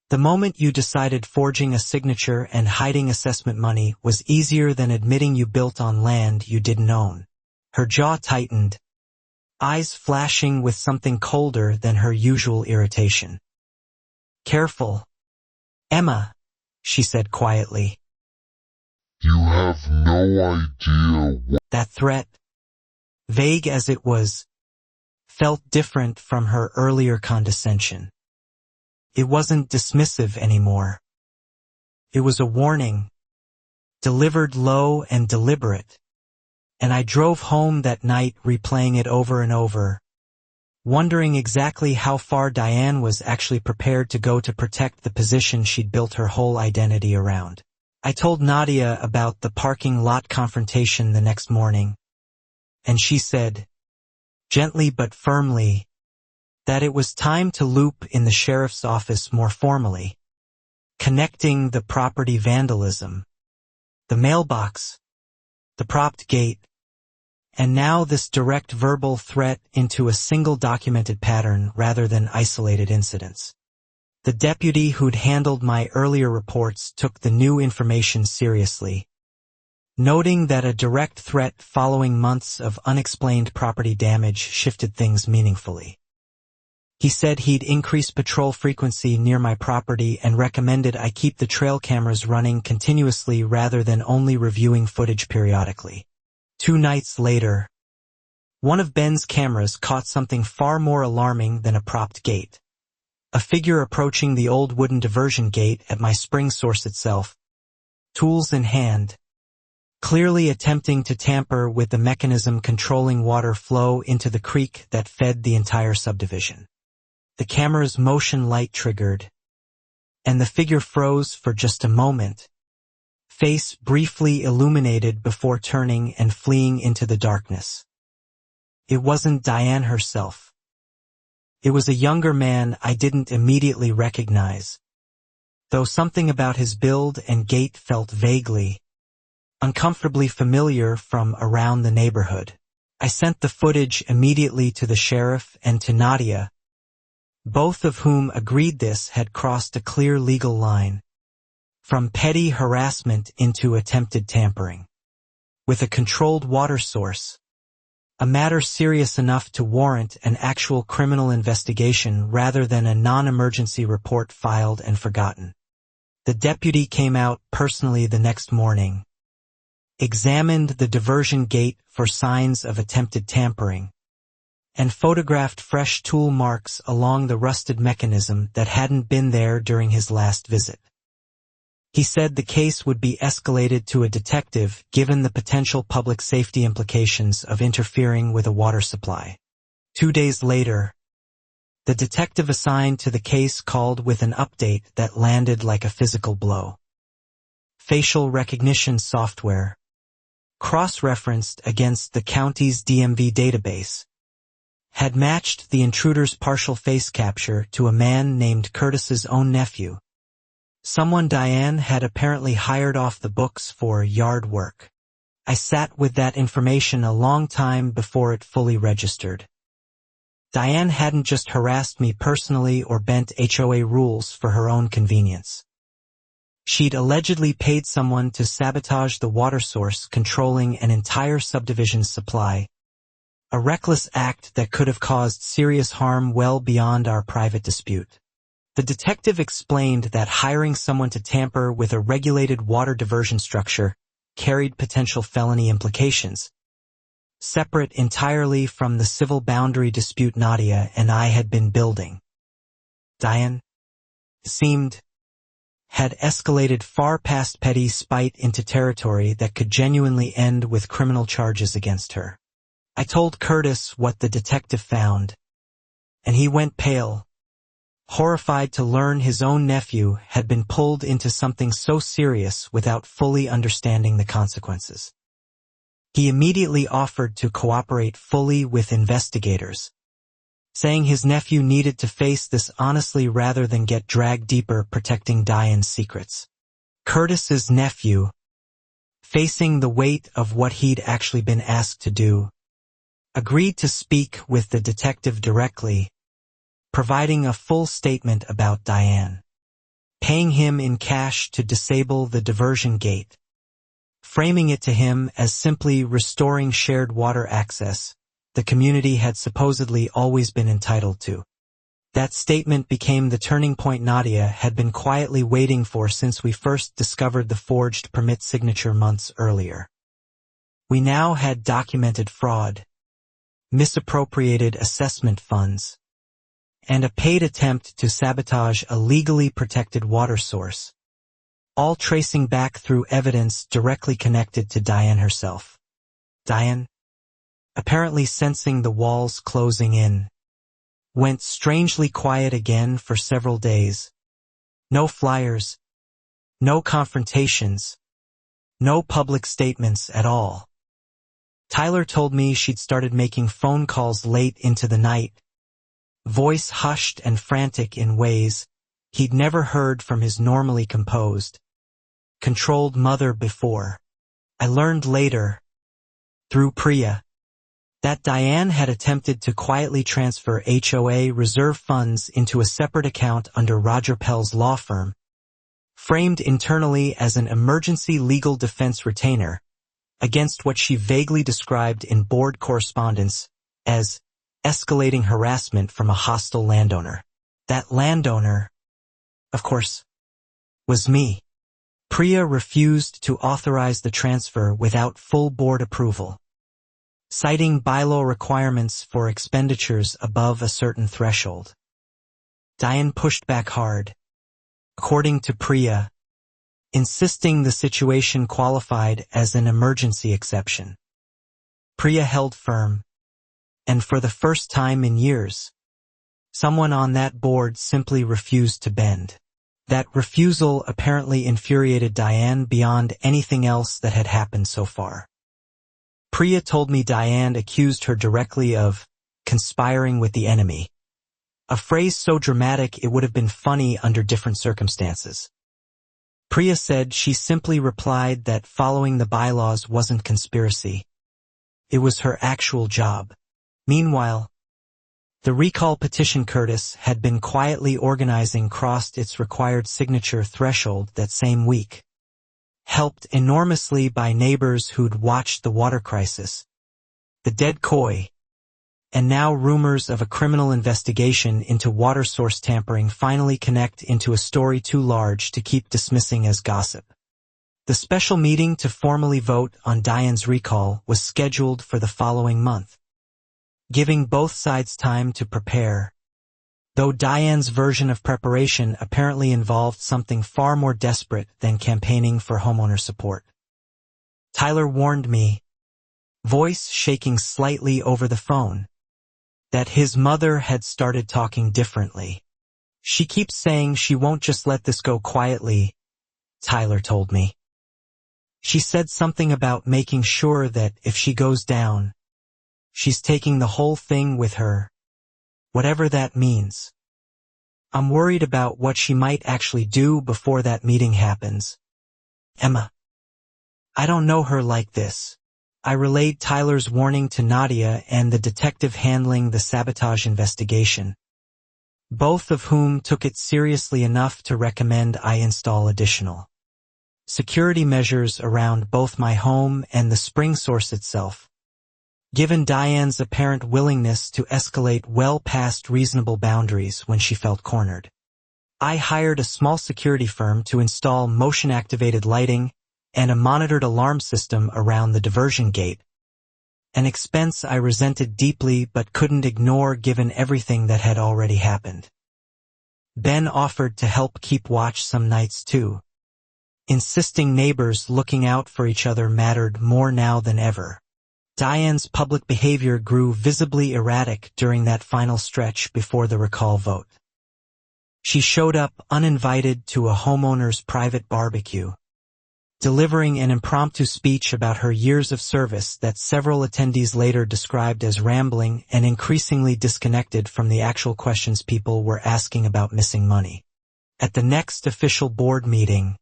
"The moment you decided forging a signature and hiding assessment money was easier than admitting you built on land you didn't own." Her jaw tightened, eyes flashing with something colder than her usual irritation. "Careful, Emma," she said quietly. "You have no idea what—" That threat, vague as it was, felt different from her earlier condescension. It wasn't dismissive anymore. It was a warning, delivered low and deliberate, and I drove home that night replaying it over and over, wondering exactly how far Diane was actually prepared to go to protect the position she'd built her whole identity around. I told Nadia about the parking lot confrontation the next morning, and she said, gently but firmly, that it was time to loop in the sheriff's office more formally, connecting the property vandalism, the mailbox, the propped gate, and now this direct verbal threat into a single documented pattern rather than isolated incidents. The deputy who'd handled my earlier reports took the new information seriously, noting that a direct threat following months of unexplained property damage shifted things meaningfully. He said he'd increase patrol frequency near my property and recommended I keep the trail cameras running continuously rather than only reviewing footage periodically. 2 nights later, one of Ben's cameras caught something far more alarming than a propped gate. A figure approaching the old wooden diversion gate at my spring source itself, tools in hand, clearly attempting to tamper with the mechanism controlling water flow into the creek that fed the entire subdivision. The camera's motion light triggered, and the figure froze for just a moment, face briefly illuminated before turning and fleeing into the darkness. It wasn't Diane herself. It was a younger man I didn't immediately recognize, though something about his build and gait felt vaguely, uncomfortably familiar from around the neighborhood. I sent the footage immediately to the sheriff and to Nadia, both of whom agreed this had crossed a clear legal line, from petty harassment into attempted tampering with a controlled water source, a matter serious enough to warrant an actual criminal investigation rather than a non-emergency report filed and forgotten. The deputy came out personally the next morning, examined the diversion gate for signs of attempted tampering, and photographed fresh tool marks along the rusted mechanism that hadn't been there during his last visit. He said the case would be escalated to a detective given the potential public safety implications of interfering with a water supply. 2 days later, the detective assigned to the case called with an update that landed like a physical blow. Facial recognition software, cross-referenced against the county's DMV database, had matched the intruder's partial face capture to a man named Curtis's own nephew, someone Diane had apparently hired off the books for yard work. I sat with that information a long time before it fully registered. Diane hadn't just harassed me personally or bent HOA rules for her own convenience. She'd allegedly paid someone to sabotage the water source controlling an entire subdivision's supply, a reckless act that could have caused serious harm well beyond our private dispute. The detective explained that hiring someone to tamper with a regulated water diversion structure carried potential felony implications, separate entirely from the civil boundary dispute Nadia and I had been building. Diane, it seemed, had escalated far past petty spite into territory that could genuinely end with criminal charges against her. I told Curtis what the detective found, and he went pale, horrified to learn his own nephew had been pulled into something so serious without fully understanding the consequences. He immediately offered to cooperate fully with investigators, saying his nephew needed to face this honestly rather than get dragged deeper protecting Diane's secrets. Curtis's nephew, facing the weight of what he'd actually been asked to do, agreed to speak with the detective directly, providing a full statement about Diane, paying him in cash to disable the diversion gate, framing it to him as simply restoring shared water access the community had supposedly always been entitled to. That statement became the turning point Nadia had been quietly waiting for since we first discovered the forged permit signature months earlier. We now had documented fraud, misappropriated assessment funds, and a paid attempt to sabotage a legally protected water source, all tracing back through evidence directly connected to Diane herself. Diane, apparently sensing the walls closing in, went strangely quiet again for several days. No flyers, no confrontations, no public statements at all. Tyler told me she'd started making phone calls late into the night, voice hushed and frantic in ways he'd never heard from his normally composed, controlled mother before. I learned later, through Priya, that Diane had attempted to quietly transfer HOA reserve funds into a separate account under Roger Pell's law firm, framed internally as an emergency legal defense retainer, against what she vaguely described in board correspondence as escalating harassment from a hostile landowner. That landowner, of course, was me. Priya refused to authorize the transfer without full board approval, citing bylaw requirements for expenditures above a certain threshold. Diane pushed back hard, according to Priya, insisting the situation qualified as an emergency exception. Priya held firm, and for the first time in years, someone on that board simply refused to bend. That refusal apparently infuriated Diane beyond anything else that had happened so far. Priya told me Diane accused her directly of conspiring with the enemy, a phrase so dramatic it would have been funny under different circumstances. Priya said she simply replied that following the bylaws wasn't conspiracy. It was her actual job. Meanwhile, The recall petition Curtis had been quietly organizing crossed its required signature threshold that same week. Helped enormously by neighbors who'd watched the water crisis, the dead koi, and now rumors of a criminal investigation into water source tampering finally connect into a story too large to keep dismissing as gossip. The special meeting to formally vote on Diane's recall was scheduled for the following month, giving both sides time to prepare, though Diane's version of preparation apparently involved something far more desperate than campaigning for homeowner support. Tyler warned me, voice shaking slightly over the phone, that his mother had started talking differently. She keeps saying she won't just let this go quietly, Tyler told me. She said something about making sure that if she goes down, she's taking the whole thing with her, whatever that means. I'm worried about what she might actually do before that meeting happens. Emma. I don't know her like this. I relayed Tyler's warning to Nadia and the detective handling the sabotage investigation, both of whom took it seriously enough to recommend I install additional security measures around both my home and the spring source itself, given Diane's apparent willingness to escalate well past reasonable boundaries when she felt cornered. I hired a small security firm to install motion-activated lighting and a monitored alarm system around the diversion gate, an expense I resented deeply but couldn't ignore given everything that had already happened. Ben offered to help keep watch some nights too, insisting neighbors looking out for each other mattered more now than ever. Diane's public behavior grew visibly erratic during that final stretch before the recall vote. She showed up uninvited to a homeowner's private barbecue, delivering an impromptu speech about her years of service that several attendees later described as rambling and increasingly disconnected from the actual questions people were asking about missing money. At the next official board meeting,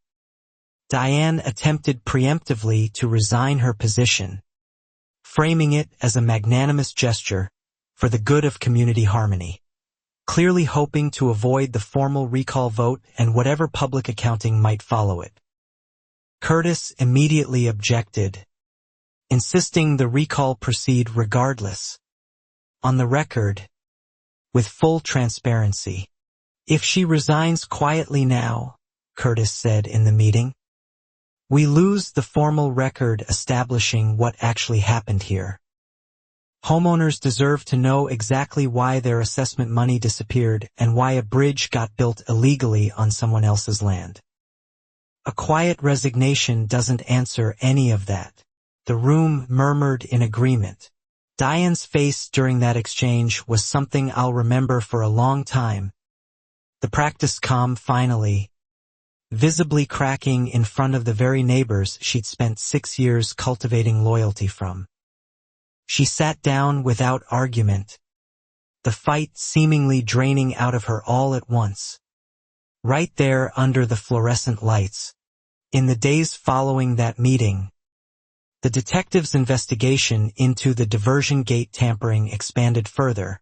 Diane attempted preemptively to resign her position, framing it as a magnanimous gesture for the good of community harmony, clearly hoping to avoid the formal recall vote and whatever public accounting might follow it. Curtis immediately objected, insisting the recall proceed regardless. On the record, with full transparency. If she resigns quietly now, Curtis said in the meeting, we lose the formal record establishing what actually happened here. Homeowners deserve to know exactly why their assessment money disappeared and why a bridge got built illegally on someone else's land. A quiet resignation doesn't answer any of that. The room murmured in agreement. Diane's face during that exchange was something I'll remember for a long time. The practiced calm finally, visibly cracking in front of the very neighbors she'd spent 6 years cultivating loyalty from. She sat down without argument, the fight seemingly draining out of her all at once. Right there under the fluorescent lights. In the days following that meeting, the detective's investigation into the diversion gate tampering expanded further,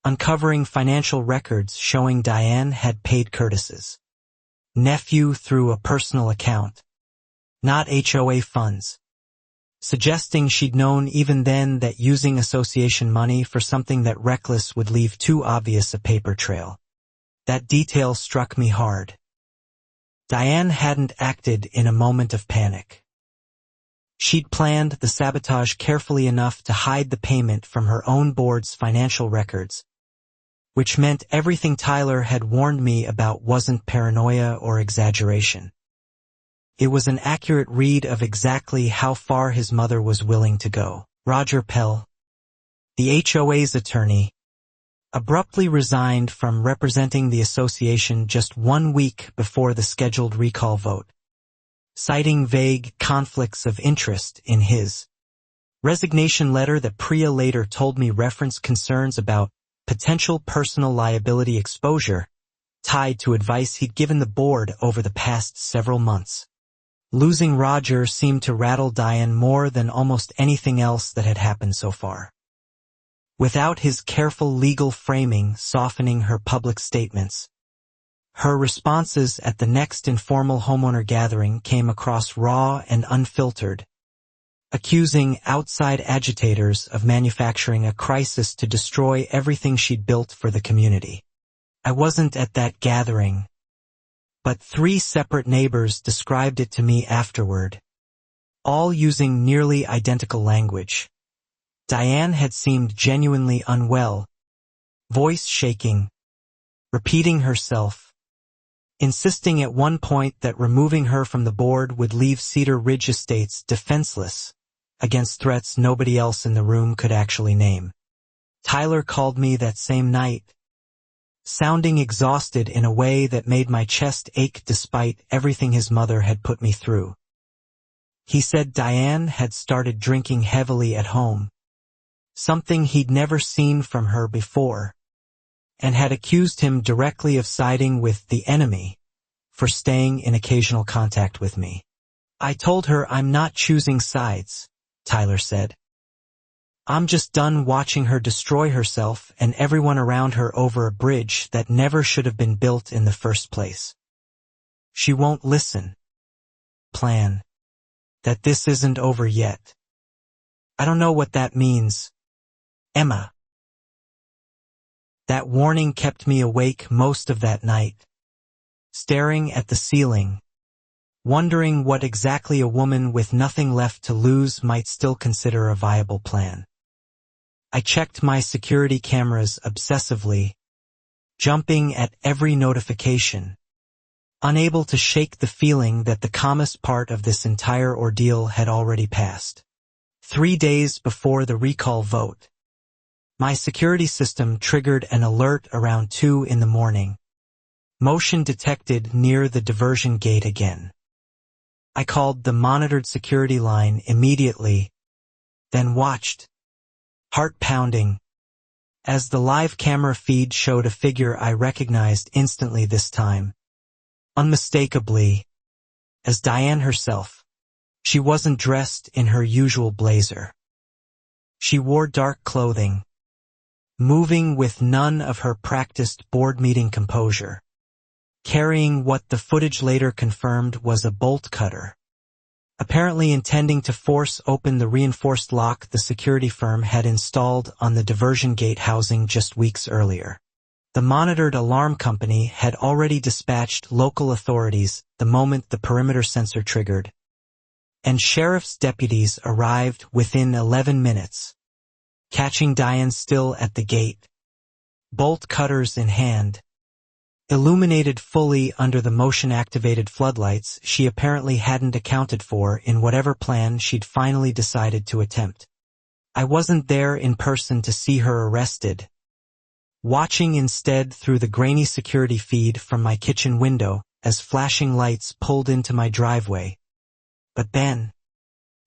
uncovering financial records showing Diane had paid Curtis's nephew through a personal account, not HOA funds, suggesting she'd known even then that using association money for something that reckless would leave too obvious a paper trail. That detail struck me hard. Diane hadn't acted in a moment of panic. She'd planned the sabotage carefully enough to hide the payment from her own board's financial records, which meant everything Tyler had warned me about wasn't paranoia or exaggeration. It was an accurate read of exactly how far his mother was willing to go. Roger Pell, the HOA's attorney, abruptly resigned from representing the association just 1 week before the scheduled recall vote, citing vague conflicts of interest in his resignation letter that Priya later told me referenced concerns about potential personal liability exposure tied to advice he'd given the board over the past several months. Losing Roger seemed to rattle Diane more than almost anything else that had happened so far. without his careful legal framing softening her public statements. Her responses at the next informal homeowner gathering came across raw and unfiltered, accusing outside agitators of manufacturing a crisis to destroy everything she'd built for the community. I wasn't at that gathering, but 3 separate neighbors described it to me afterward, all using nearly identical language. Diane had seemed genuinely unwell, voice shaking, repeating herself, insisting at one point that removing her from the board would leave Cedar Ridge Estates defenseless against threats nobody else in the room could actually name. Tyler called me that same night, sounding exhausted in a way that made my chest ache despite everything his mother had put me through. He said Diane had started drinking heavily at home, something he'd never seen from her before, and had accused him directly of siding with the enemy for staying in occasional contact with me. I told her I'm not choosing sides, Tyler said. I'm just done watching her destroy herself and everyone around her over a bridge that never should have been built in the first place. She won't listen. Plan. That this isn't over yet. I don't know what that means, Emma. That warning kept me awake most of that night, staring at the ceiling, wondering what exactly a woman with nothing left to lose might still consider a viable plan. I checked my security cameras obsessively, jumping at every notification, unable to shake the feeling that the calmest part of this entire ordeal had already passed. 3 days before the recall vote, my security system triggered an alert around 2 in the morning. Motion detected near the diversion gate again. I called the monitored security line immediately, then watched, heart pounding, as the live camera feed showed a figure I recognized instantly this time, unmistakably, as Diane herself. She wasn't dressed in her usual blazer. She wore dark clothing, moving with none of her practiced board meeting composure, carrying what the footage later confirmed was a bolt cutter, apparently intending to force open the reinforced lock the security firm had installed on the diversion gate housing just weeks earlier. The monitored alarm company had already dispatched local authorities the moment the perimeter sensor triggered, and sheriff's deputies arrived within 11 minutes, catching Diane still at the gate, bolt cutters in hand, illuminated fully under the motion-activated floodlights she apparently hadn't accounted for in whatever plan she'd finally decided to attempt. I wasn't there in person to see her arrested, watching instead through the grainy security feed from my kitchen window as flashing lights pulled into my driveway. But Ben,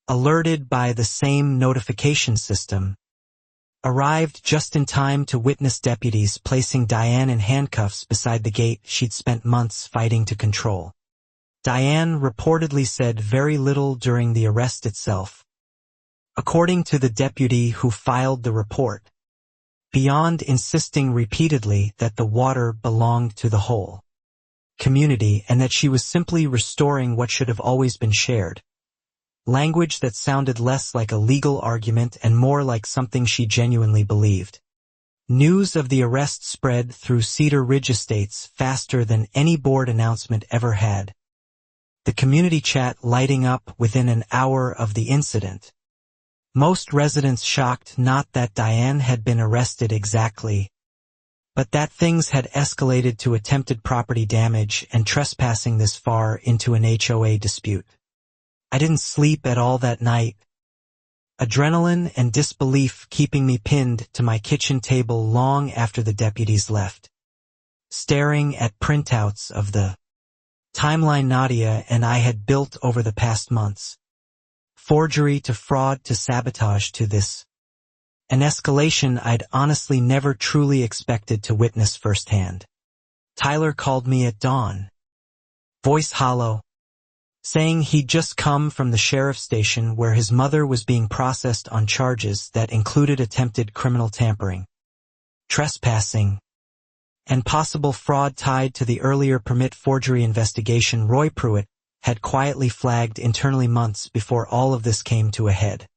alerted by the same notification system, arrived just in time to witness deputies placing Diane in handcuffs beside the gate she'd spent months fighting to control. Diane reportedly said very little during the arrest itself, according to the deputy who filed the report, beyond insisting repeatedly that the water belonged to the whole community and that she was simply restoring what should have always been shared. Language that sounded less like a legal argument and more like something she genuinely believed. News of the arrest spread through Cedar Ridge Estates faster than any board announcement ever had, the community chat lighting up within an hour of the incident. Most residents shocked not that Diane had been arrested exactly, but that things had escalated to attempted property damage and trespassing this far into an HOA dispute. I didn't sleep at all that night, adrenaline and disbelief keeping me pinned to my kitchen table long after the deputies left, staring at printouts of the timeline Nadia and I had built over the past months. Forgery to fraud to sabotage to this. An escalation I'd honestly never truly expected to witness firsthand. Tyler called me at dawn, voice hollow, saying he'd just come from the sheriff's station where his mother was being processed on charges that included attempted criminal tampering, trespassing, and possible fraud tied to the earlier permit forgery investigation Roy Pruitt had quietly flagged internally months before all of this came to a head.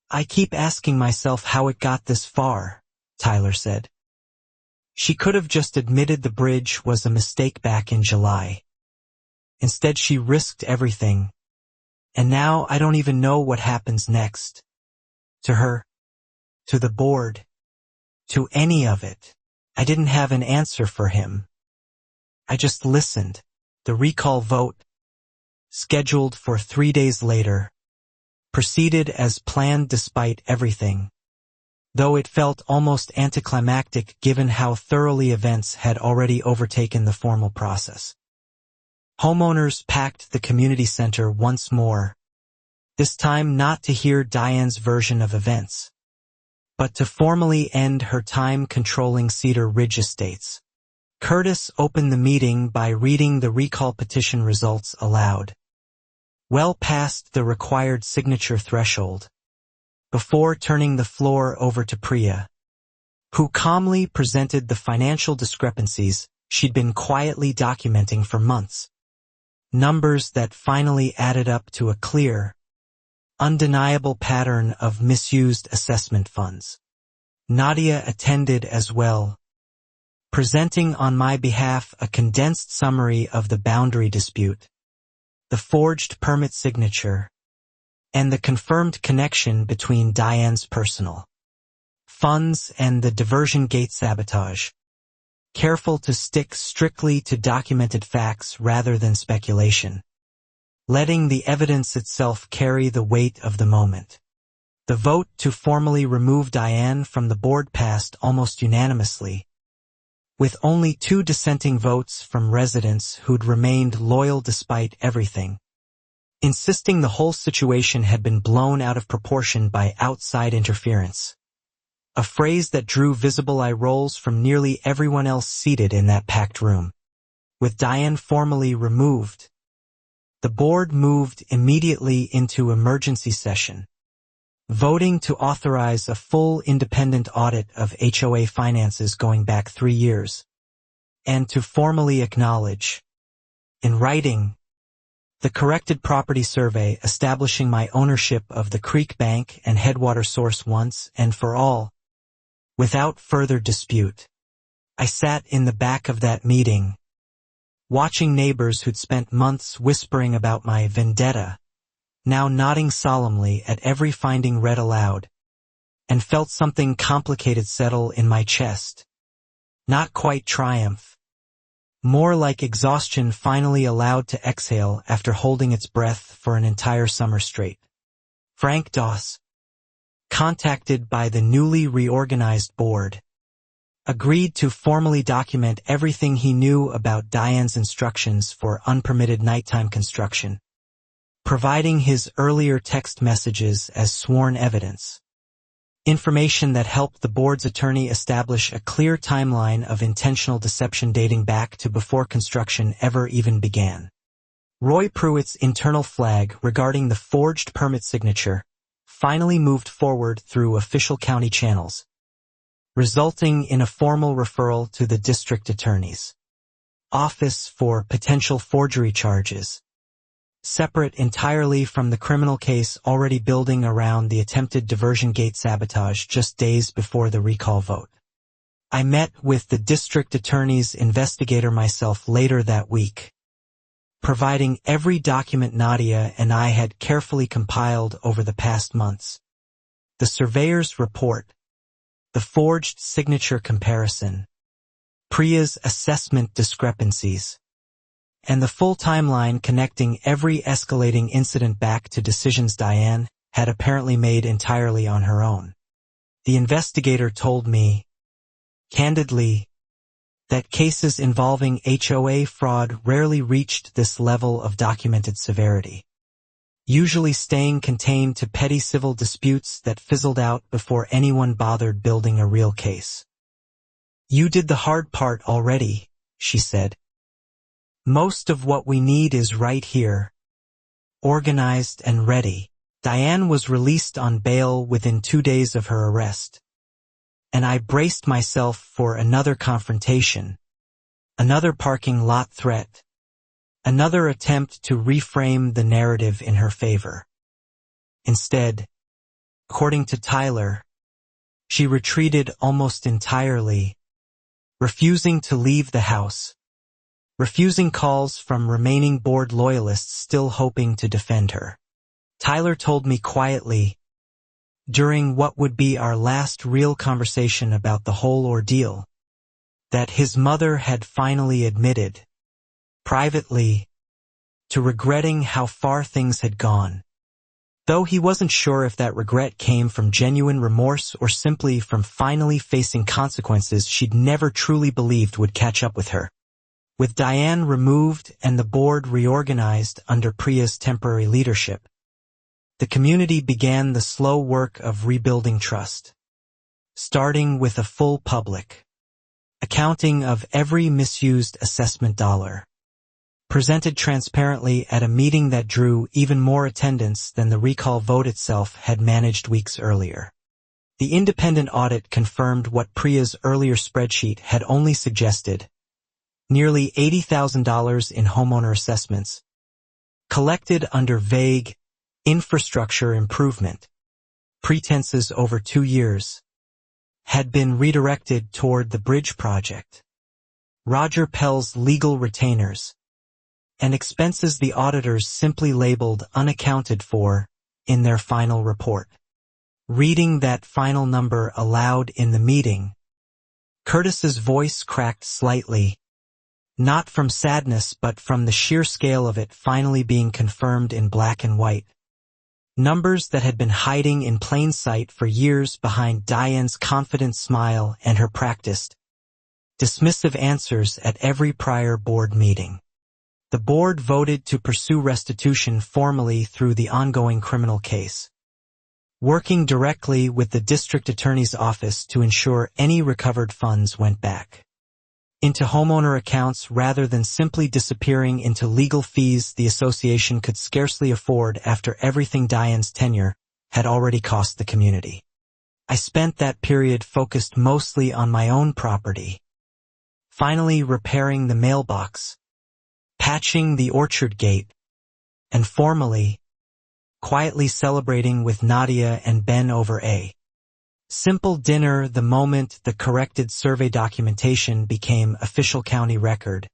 "I keep asking myself how it got this far," Tyler said. She could have just admitted the bridge was a mistake back in July. Instead, she risked everything. And now I don't even know what happens next. To her, to the board, to any of it. I didn't have an answer for him. I just listened. The recall vote, scheduled for 3 days later, proceeded as planned despite everything, though it felt almost anticlimactic given how thoroughly events had already overtaken the formal process. Homeowners packed the community center once more, this time not to hear Diane's version of events, but to formally end her time controlling Cedar Ridge estates. Curtis opened the meeting by reading the recall petition results aloud, well past the required signature threshold, before turning the floor over to Priya, who calmly presented the financial discrepancies she'd been quietly documenting for months. Numbers that finally added up to a clear, undeniable pattern of misused assessment funds. Nadia attended as well, presenting on my behalf a condensed summary of the boundary dispute, the forged permit signature, and the confirmed connection between Diane's personal funds and the diversion gate sabotage, careful to stick strictly to documented facts rather than speculation, letting the evidence itself carry the weight of the moment. The vote to formally remove Diane from the board passed almost unanimously, with only 2 dissenting votes from residents who'd remained loyal despite everything, insisting the whole situation had been blown out of proportion by outside interference, a phrase that drew visible eye rolls from nearly everyone else seated in that packed room. With Diane formally removed, the board moved immediately into emergency session, voting to authorize a full independent audit of HOA finances going back 3 years, and to formally acknowledge, in writing, the corrected property survey establishing my ownership of the creek bank and headwater source once and for all, without further dispute. I sat in the back of that meeting, watching neighbors who'd spent months whispering about my vendetta, now nodding solemnly at every finding read aloud, and felt something complicated settle in my chest. Not quite triumph, more like exhaustion finally allowed to exhale after holding its breath for an entire summer straight. Frank Doss, contacted by the newly reorganized board, agreed to formally document everything he knew about Diane's instructions for unpermitted nighttime construction, providing his earlier text messages as sworn evidence, information that helped the board's attorney establish a clear timeline of intentional deception dating back to before construction ever even began. Roy Pruitt's internal flag regarding the forged permit signature finally moved forward through official county channels, resulting in a formal referral to the district attorney's office for potential forgery charges, separate entirely from the criminal case already building around the attempted diversion gate sabotage just days before the recall vote. I met with the district attorney's investigator myself later that week, providing every document Nadia and I had carefully compiled over the past months. The surveyor's report, the forged signature comparison, Priya's assessment discrepancies, and the full timeline connecting every escalating incident back to decisions Diane had apparently made entirely on her own. The investigator told me, candidly, that cases involving HOA fraud rarely reached this level of documented severity, usually staying contained to petty civil disputes that fizzled out before anyone bothered building a real case. "You did the hard part already," she said. "Most of what we need is right here, organized and ready. Diane was released on bail within 2 days of her arrest, and I braced myself for another confrontation, another parking lot threat, another attempt to reframe the narrative in her favor. Instead, according to Tyler, she retreated almost entirely, refusing to leave the house, refusing calls from remaining board loyalists still hoping to defend her. Tyler told me quietly, during what would be our last real conversation about the whole ordeal, that his mother had finally admitted, privately, to regretting how far things had gone. Though he wasn't sure if that regret came from genuine remorse or simply from finally facing consequences she'd never truly believed would catch up with her. With Diane removed and the board reorganized under Priya's temporary leadership, the community began the slow work of rebuilding trust, starting with a full public accounting of every misused assessment dollar, presented transparently at a meeting that drew even more attendance than the recall vote itself had managed weeks earlier. The independent audit confirmed what Priya's earlier spreadsheet had only suggested: nearly $80,000 in homeowner assessments, collected under vague infrastructure improvement pretenses over 2 years, had been redirected toward the bridge project, Roger Pell's legal retainers, and expenses the auditors simply labeled unaccounted for in their final report. Reading that final number aloud in the meeting, Curtis's voice cracked slightly, not from sadness but from the sheer scale of it finally being confirmed in black and white. Numbers that had been hiding in plain sight for years behind Diane's confident smile and her practiced, dismissive answers at every prior board meeting. The board voted to pursue restitution formally through the ongoing criminal case, working directly with the district attorney's office to ensure any recovered funds went back into homeowner accounts rather than simply disappearing into legal fees the association could scarcely afford after everything Diane's tenure had already cost the community. I spent that period focused mostly on my own property, finally repairing the mailbox, patching the orchard gate, and formally, quietly celebrating with Nadia and Ben over a simple dinner the moment the corrected survey documentation became official county record.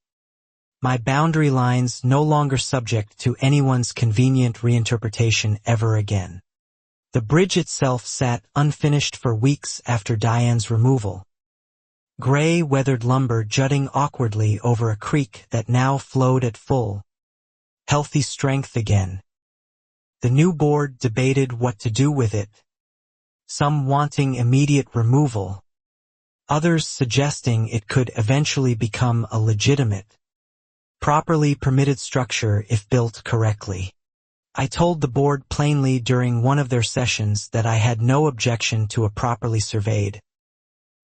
My boundary lines no longer subject to anyone's convenient reinterpretation ever again. The bridge itself sat unfinished for weeks after Diane's removal. Gray weathered lumber jutting awkwardly over a creek that now flowed at full, healthy strength again. The new board debated what to do with it, some wanting immediate removal, others suggesting it could eventually become a legitimate, properly permitted structure if built correctly. I told the board plainly during one of their sessions that I had no objection to a properly surveyed,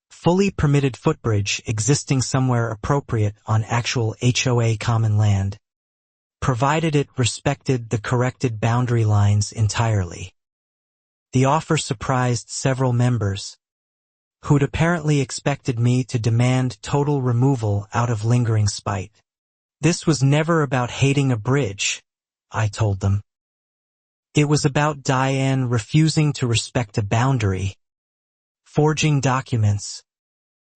fully permitted footbridge existing somewhere appropriate on actual HOA common land, provided it respected the corrected boundary lines entirely. The offer surprised several members, who'd apparently expected me to demand total removal out of lingering spite. This was never about hating a bridge, I told them. It was about Diane refusing to respect a boundary, forging documents,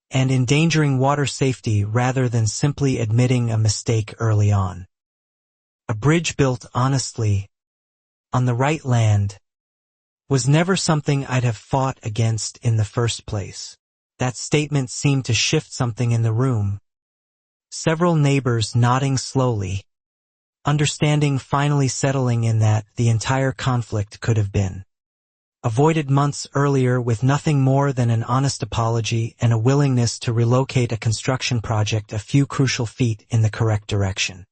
and endangering water safety rather than simply admitting a mistake early on. A bridge built honestly, on the right land, was never something I'd have fought against in the first place. That statement seemed to shift something in the room. Several neighbors nodding slowly, understanding finally settling in that the entire conflict could have been avoided months earlier with nothing more than an honest apology and a willingness to relocate a construction project a few crucial feet in the correct direction.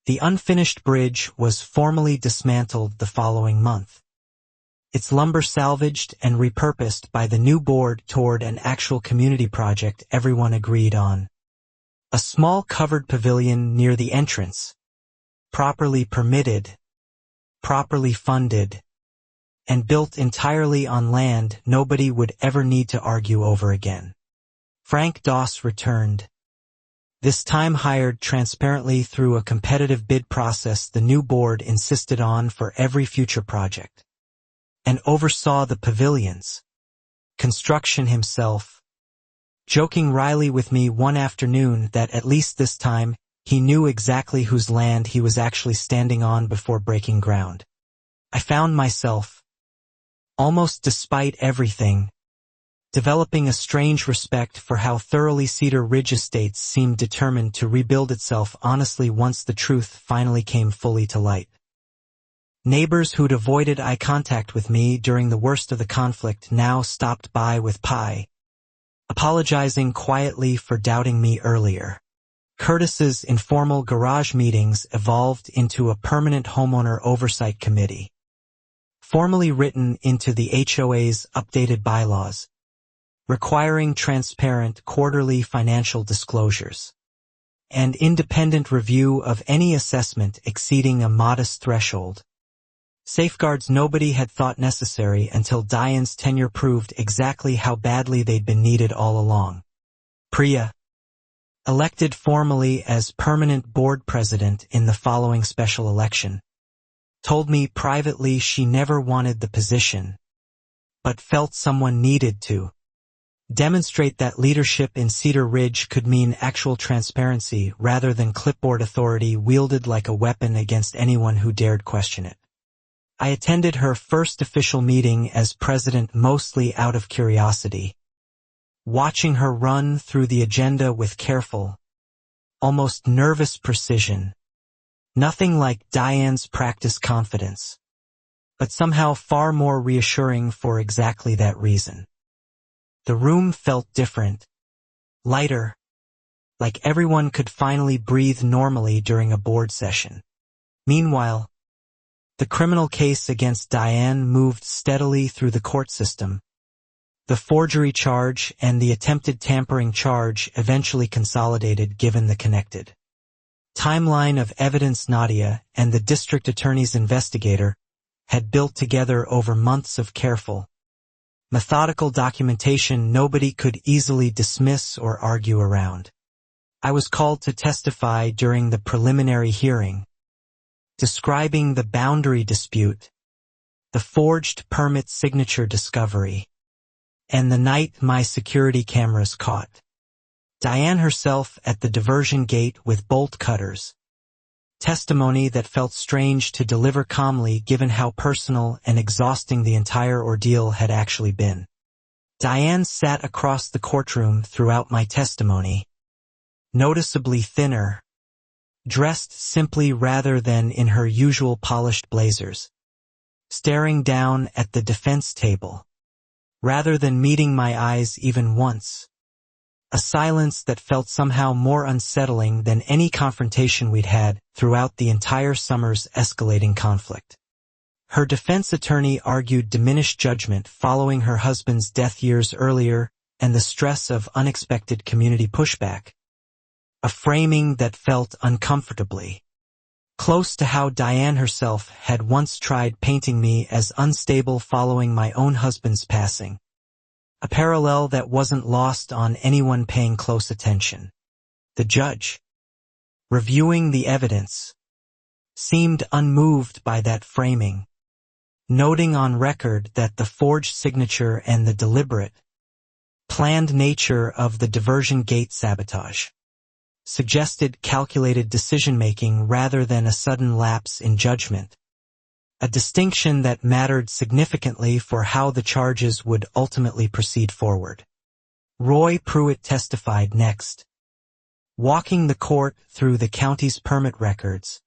The unfinished bridge was formally dismantled the following month, its lumber salvaged and repurposed by the new board toward an actual community project everyone agreed on. A small covered pavilion near the entrance, properly permitted, properly funded, and built entirely on land nobody would ever need to argue over again. Frank Doss returned. This time hired transparently through a competitive bid process the new board insisted on for every future project, and oversaw the pavilion's construction himself, joking wryly with me one afternoon that at least this time he knew exactly whose land he was actually standing on before breaking ground. I found myself, almost despite everything, developing a strange respect for how thoroughly Cedar Ridge Estates seemed determined to rebuild itself honestly once the truth finally came fully to light. Neighbors who'd avoided eye contact with me during the worst of the conflict now stopped by with pie, apologizing quietly for doubting me earlier. Curtis's informal garage meetings evolved into a permanent homeowner oversight committee, formally written into the HOA's updated bylaws, requiring transparent quarterly financial disclosures and independent review of any assessment exceeding a modest threshold. Safeguards nobody had thought necessary until Diane's tenure proved exactly how badly they'd been needed all along. Priya, elected formally as permanent board president in the following special election, told me privately she never wanted the position, but felt someone needed to demonstrate that leadership in Cedar Ridge could mean actual transparency rather than clipboard authority wielded like a weapon against anyone who dared question it. I attended her first official meeting as president mostly out of curiosity, watching her run through the agenda with careful, almost nervous precision. Nothing like Diane's practiced confidence, but somehow far more reassuring for exactly that reason. The room felt different, lighter, like everyone could finally breathe normally during a board session. Meanwhile, the criminal case against Diane moved steadily through the court system. The forgery charge and the attempted tampering charge eventually consolidated given the connected timeline of evidence Nadia and the district attorney's investigator had built together over months of careful, methodical documentation nobody could easily dismiss or argue around. I was called to testify during the preliminary hearing, describing the boundary dispute, the forged permit signature discovery, and the night my security cameras caught Diane herself at the diversion gate with bolt cutters. Testimony that felt strange to deliver calmly given how personal and exhausting the entire ordeal had actually been. Diane sat across the courtroom throughout my testimony, noticeably thinner, dressed simply rather than in her usual polished blazers, staring down at the defense table, rather than meeting my eyes even once. A silence that felt somehow more unsettling than any confrontation we'd had throughout the entire summer's escalating conflict. Her defense attorney argued diminished judgment following her husband's death years earlier and the stress of unexpected community pushback, a framing that felt uncomfortably close to how Diane herself had once tried painting me as unstable following my own husband's passing. A parallel that wasn't lost on anyone paying close attention. The judge, reviewing the evidence, seemed unmoved by that framing, noting on record that the forged signature and the deliberate, planned nature of the diversion gate sabotage suggested calculated decision-making rather than a sudden lapse in judgment. A distinction that mattered significantly for how the charges would ultimately proceed forward. Roy Pruitt testified next, walking the court through the county's permit records,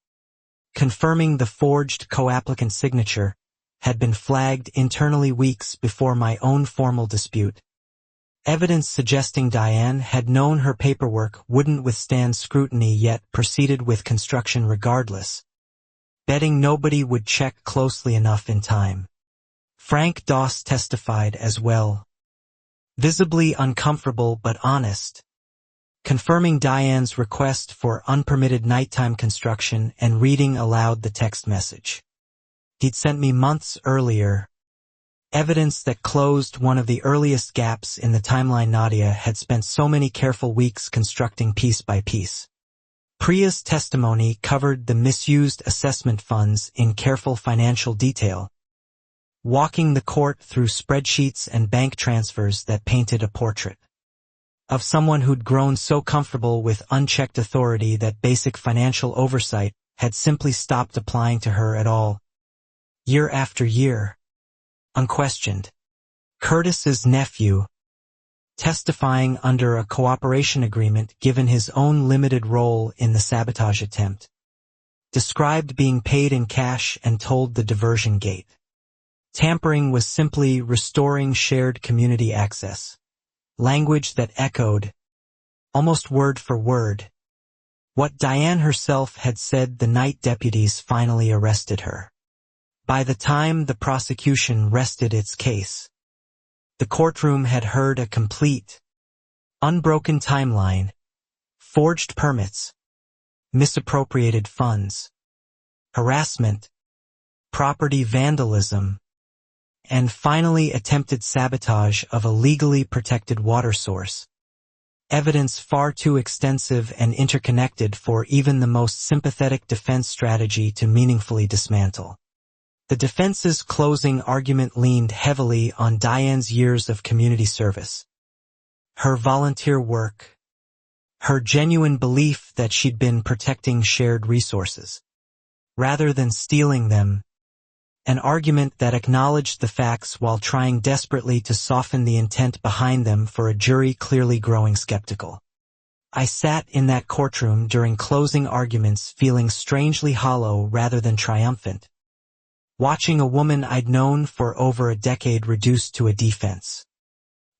confirming the forged co-applicant signature had been flagged internally weeks before my own formal dispute. Evidence suggesting Diane had known her paperwork wouldn't withstand scrutiny yet proceeded with construction regardless, betting nobody would check closely enough in time. Frank Doss testified as well, visibly uncomfortable but honest, confirming Diane's request for unpermitted nighttime construction and reading aloud the text message. he'd sent me months earlier, evidence that closed one of the earliest gaps in the timeline Nadia had spent so many careful weeks constructing piece by piece. Priya's testimony covered the misused assessment funds in careful financial detail, walking the court through spreadsheets and bank transfers that painted a portrait of someone who'd grown so comfortable with unchecked authority that basic financial oversight had simply stopped applying to her at all. Year after year, unquestioned. Curtis's nephew, testifying under a cooperation agreement given his own limited role in the sabotage attempt, described being paid in cash and told the diversion gate. Tampering was simply restoring shared community access, language that echoed, almost word for word, what Diane herself had said the night deputies finally arrested her. By the time the prosecution rested its case, the courtroom had heard a complete, unbroken timeline, forged permits, misappropriated funds, harassment, property vandalism, and finally attempted sabotage of a legally protected water source. Evidence far too extensive and interconnected for even the most sympathetic defense strategy to meaningfully dismantle. The defense's closing argument leaned heavily on Diane's years of community service, her volunteer work, her genuine belief that she'd been protecting shared resources, rather than stealing them, an argument that acknowledged the facts while trying desperately to soften the intent behind them for a jury clearly growing skeptical. I sat in that courtroom during closing arguments feeling strangely hollow rather than triumphant, watching a woman I'd known for over a decade reduced to a defense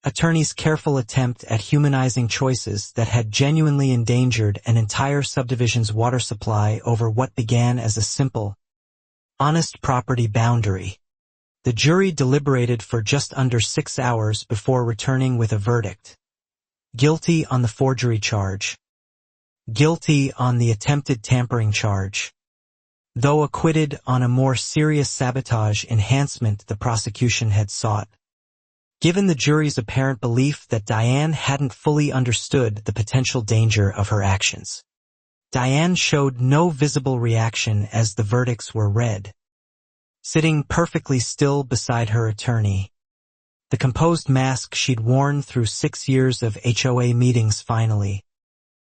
attorney's careful attempt at humanizing choices that had genuinely endangered an entire subdivision's water supply over what began as a simple, honest property boundary. The jury deliberated for just under 6 hours before returning with a verdict. Guilty on the forgery charge. Guilty on the attempted tampering charge. Though acquitted on a more serious sabotage enhancement the prosecution had sought. Given the jury's apparent belief that Diane hadn't fully understood the potential danger of her actions, Diane showed no visible reaction as the verdicts were read. Sitting perfectly still beside her attorney, the composed mask she'd worn through 6 years of HOA meetings finally,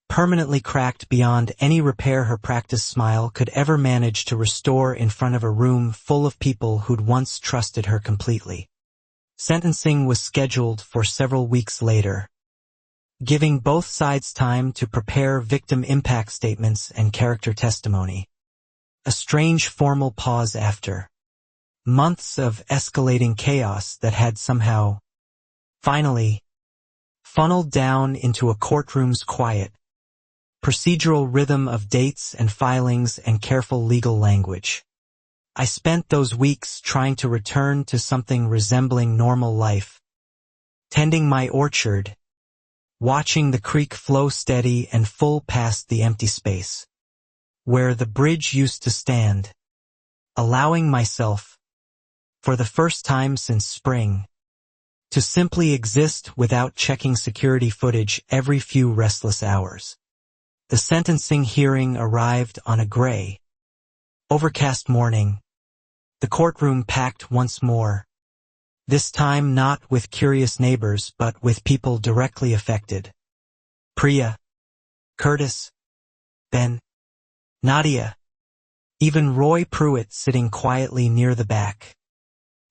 permanently cracked beyond any repair her practiced smile could ever manage to restore in front of a room full of people who'd once trusted her completely. Sentencing was scheduled for several weeks later, giving both sides time to prepare victim impact statements and character testimony. A strange formal pause after months of escalating chaos that had somehow, finally, funneled down into a courtroom's quiet, procedural rhythm of dates and filings and careful legal language. I spent those weeks trying to return to something resembling normal life, tending my orchard, watching the creek flow steady and full past the empty space, where the bridge used to stand, allowing myself, for the first time since spring, to simply exist without checking security footage every few restless hours. The sentencing hearing arrived on a gray, overcast morning, the courtroom packed once more, this time not with curious neighbors but with people directly affected. Priya, Curtis, Ben, Nadia, even Roy Pruitt sitting quietly near the back.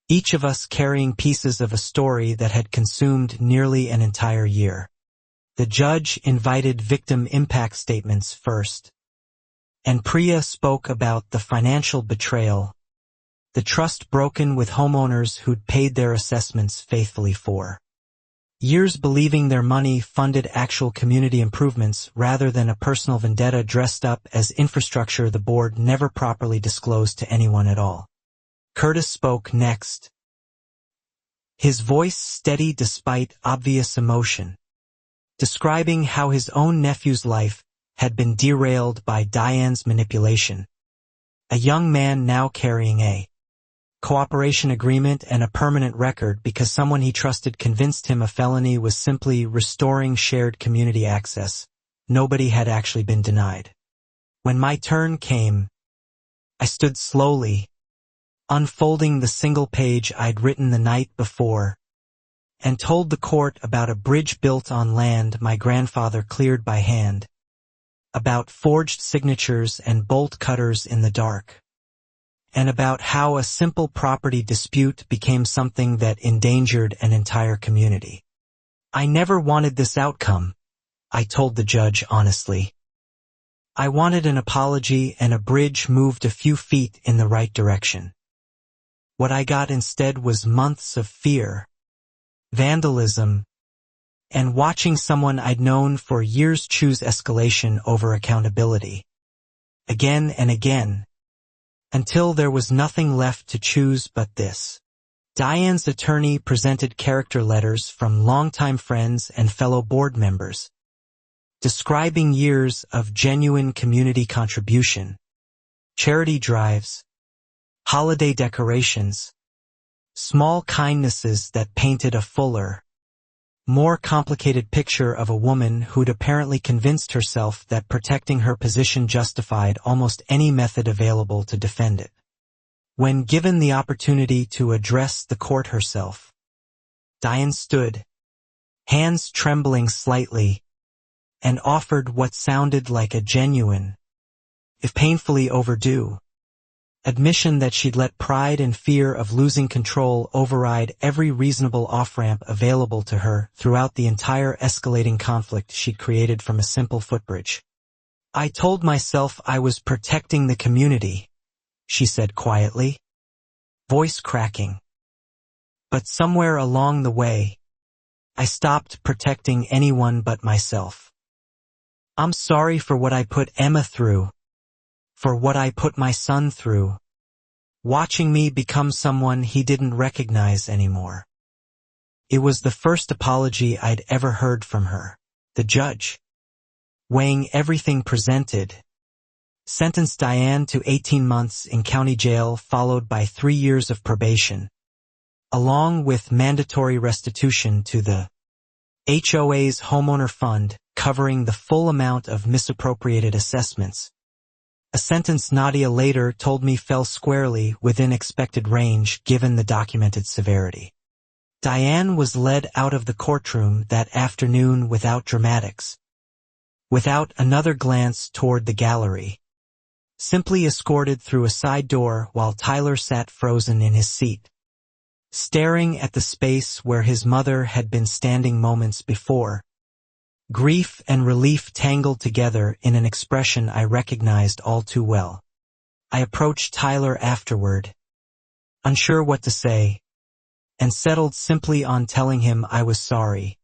Each of us carrying pieces of a story that had consumed nearly an entire year. The judge invited victim impact statements first, and Priya spoke about the financial betrayal, the trust broken with homeowners who'd paid their assessments faithfully for years, believing their money funded actual community improvements rather than a personal vendetta dressed up as infrastructure the board never properly disclosed to anyone at all. Curtis spoke next, his voice steady despite obvious emotion, describing how his own nephew's life had been derailed by Diane's manipulation. A young man now carrying a cooperation agreement, and a permanent record because someone he trusted convinced him a felony was simply restoring shared community access. Nobody had actually been denied. When my turn came, I stood slowly, unfolding the single page I'd written the night before, and told the court about a bridge built on land my grandfather cleared by hand, about forged signatures and bolt cutters in the dark, and about how a simple property dispute became something that endangered an entire community. I never wanted this outcome, I told the judge honestly. I wanted an apology and a bridge moved a few feet in the right direction. What I got instead was months of fear, vandalism, and watching someone I'd known for years choose escalation over accountability. Again and again, until there was nothing left to choose but this. Diane's attorney presented character letters from longtime friends and fellow board members, describing years of genuine community contribution, charity drives, holiday decorations, small kindnesses that painted a fuller, more complicated picture of a woman who'd apparently convinced herself that protecting her position justified almost any method available to defend it. When given the opportunity to address the court herself, Diane stood, hands trembling slightly, and offered what sounded like a genuine, if painfully overdue, admission that she'd let pride and fear of losing control override every reasonable off-ramp available to her throughout the entire escalating conflict she'd created from a simple footbridge. I told myself I was protecting the community, she said quietly, voice cracking. But somewhere along the way, I stopped protecting anyone but myself. I'm sorry for what I put Emma through, for what I put my son through, watching me become someone he didn't recognize anymore. It was the first apology I'd ever heard from her. The judge, weighing everything presented, sentenced Diane to 18 months in county jail followed by 3 years of probation, along with mandatory restitution to the HOA's homeowner fund covering the full amount of misappropriated assessments. A sentence Nadia later told me fell squarely within expected range given the documented severity. Diane was led out of the courtroom that afternoon without dramatics, without another glance toward the gallery, simply escorted through a side door while Tyler sat frozen in his seat, staring at the space where his mother had been standing moments before. Grief and relief tangled together in an expression I recognized all too well. I approached Tyler afterward, unsure what to say, and settled simply on telling him I was sorry,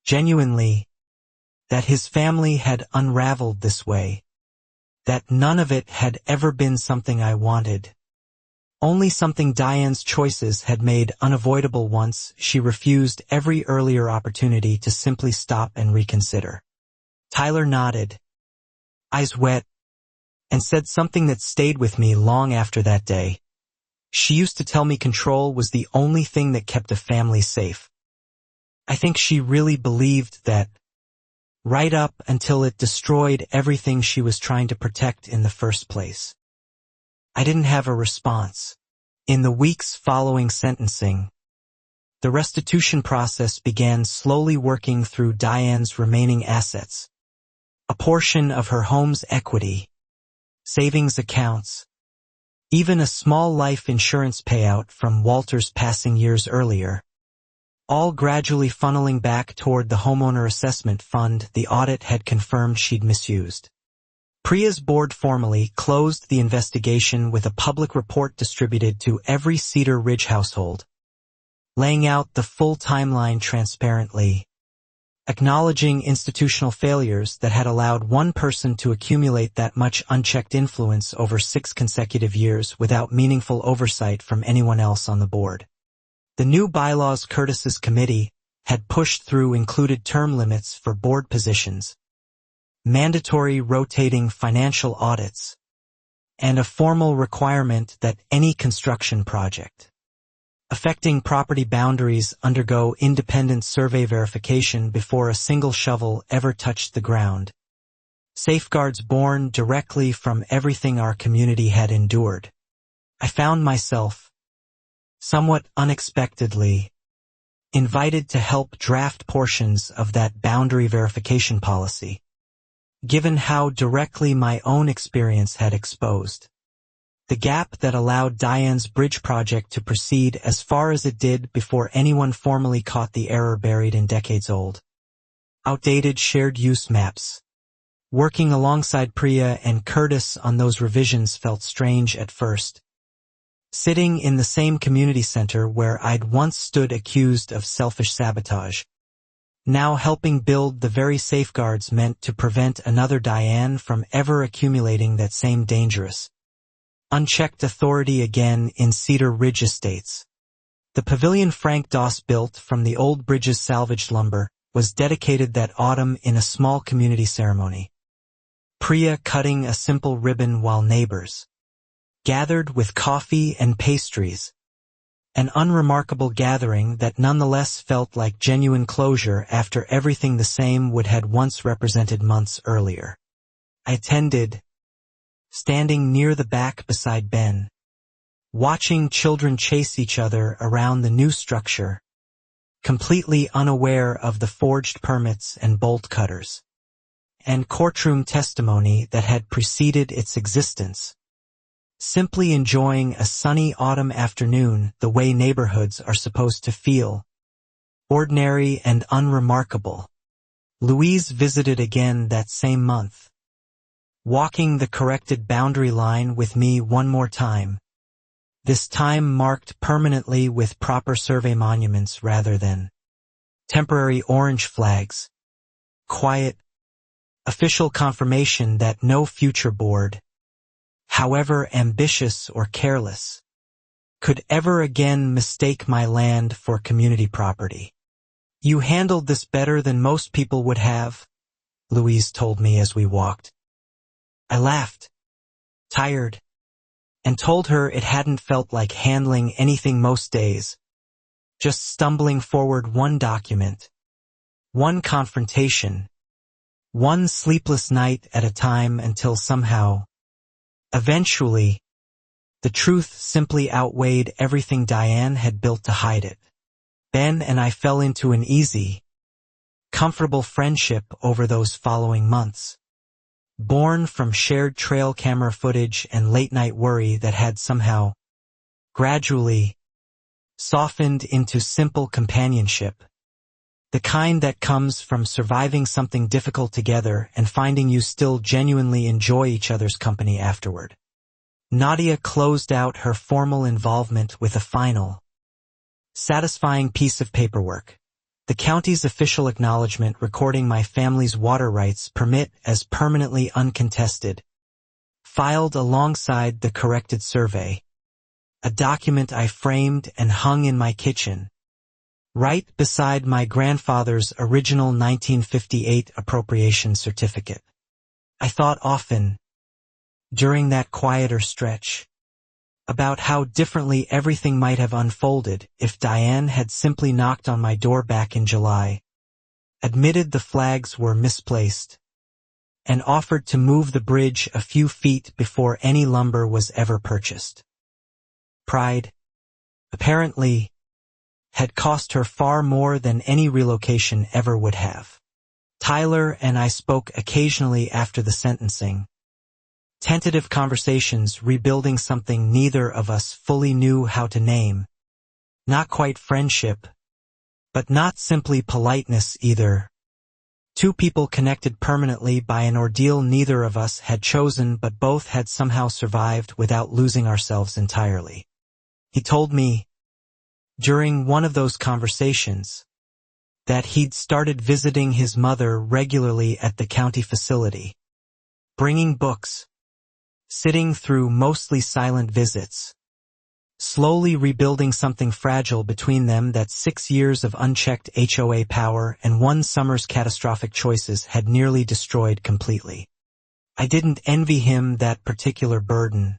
genuinely, that his family had unraveled this way, that none of it had ever been something I wanted, only something Diane's choices had made unavoidable once she refused every earlier opportunity to simply stop and reconsider. Tyler nodded, eyes wet, and said something that stayed with me long after that day. She used to tell me control was the only thing that kept a family safe. I think she really believed that, right up until it destroyed everything she was trying to protect in the first place. I didn't have a response. In the weeks following sentencing, the restitution process began slowly working through Diane's remaining assets, a portion of her home's equity, savings accounts, even a small life insurance payout from Walter's passing years earlier, all gradually funneling back toward the homeowner assessment fund the audit had confirmed she'd misused. Priya's board formally closed the investigation with a public report distributed to every Cedar Ridge household, laying out the full timeline transparently, acknowledging institutional failures that had allowed one person to accumulate that much unchecked influence over 6 consecutive years without meaningful oversight from anyone else on the board. The new bylaws Curtis's committee had pushed through included term limits for board positions, mandatory rotating financial audits, and a formal requirement that any construction project affecting property boundaries undergo independent survey verification before a single shovel ever touched the ground. Safeguards born directly from everything our community had endured. I found myself, somewhat unexpectedly, invited to help draft portions of that boundary verification policy, given how directly my own experience had exposed the gap that allowed Diane's bridge project to proceed as far as it did before anyone formally caught the error buried in decades-old, outdated shared-use maps. Working alongside Priya and Curtis on those revisions felt strange at first. Sitting in the same community center where I'd once stood accused of selfish sabotage, now helping build the very safeguards meant to prevent another Diane from ever accumulating that same dangerous, unchecked authority again in Cedar Ridge Estates. The pavilion Frank Doss built from the old bridge's salvaged lumber was dedicated that autumn in a small community ceremony. Priya cutting a simple ribbon while neighbors gathered with coffee and pastries. An unremarkable gathering that nonetheless felt like genuine closure after everything the same would had once represented months earlier. I attended, standing near the back beside Ben, watching children chase each other around the new structure, completely unaware of the forged permits and bolt cutters, and courtroom testimony that had preceded its existence. Simply enjoying a sunny autumn afternoon the way neighborhoods are supposed to feel, ordinary and unremarkable. Louise visited again that same month, walking the corrected boundary line with me one more time, this time marked permanently with proper survey monuments rather than temporary orange flags. Quiet, official confirmation that no future board, however ambitious or careless, could ever again mistake my land for community property. "You handled this better than most people would have," Louise told me as we walked. I laughed, tired, and told her it hadn't felt like handling anything most days, just stumbling forward one document, one confrontation, one sleepless night at a time until somehow, eventually, the truth simply outweighed everything Diane had built to hide it. Ben and I fell into an easy, comfortable friendship over those following months, born from shared trail camera footage and late-night worry that had somehow, gradually, softened into simple companionship, the kind that comes from surviving something difficult together and finding you still genuinely enjoy each other's company afterward. Nadia closed out her formal involvement with a final, satisfying piece of paperwork. The county's official acknowledgement recording my family's water rights permit as permanently uncontested, filed alongside the corrected survey, a document I framed and hung in my kitchen, right beside my grandfather's original 1958 appropriation certificate. I thought often, during that quieter stretch, about how differently everything might have unfolded if Diane had simply knocked on my door back in July, admitted the flags were misplaced, and offered to move the bridge a few feet before any lumber was ever purchased. Pride, apparently, had cost her far more than any relocation ever would have. Tyler and I spoke occasionally after the sentencing. Tentative conversations rebuilding something neither of us fully knew how to name. Not quite friendship, but not simply politeness either. Two people connected permanently by an ordeal neither of us had chosen but both had somehow survived without losing ourselves entirely. He told me, during one of those conversations, that he'd started visiting his mother regularly at the county facility, bringing books, sitting through mostly silent visits, slowly rebuilding something fragile between them that 6 years of unchecked HOA power and one summer's catastrophic choices had nearly destroyed completely. I didn't envy him that particular burden.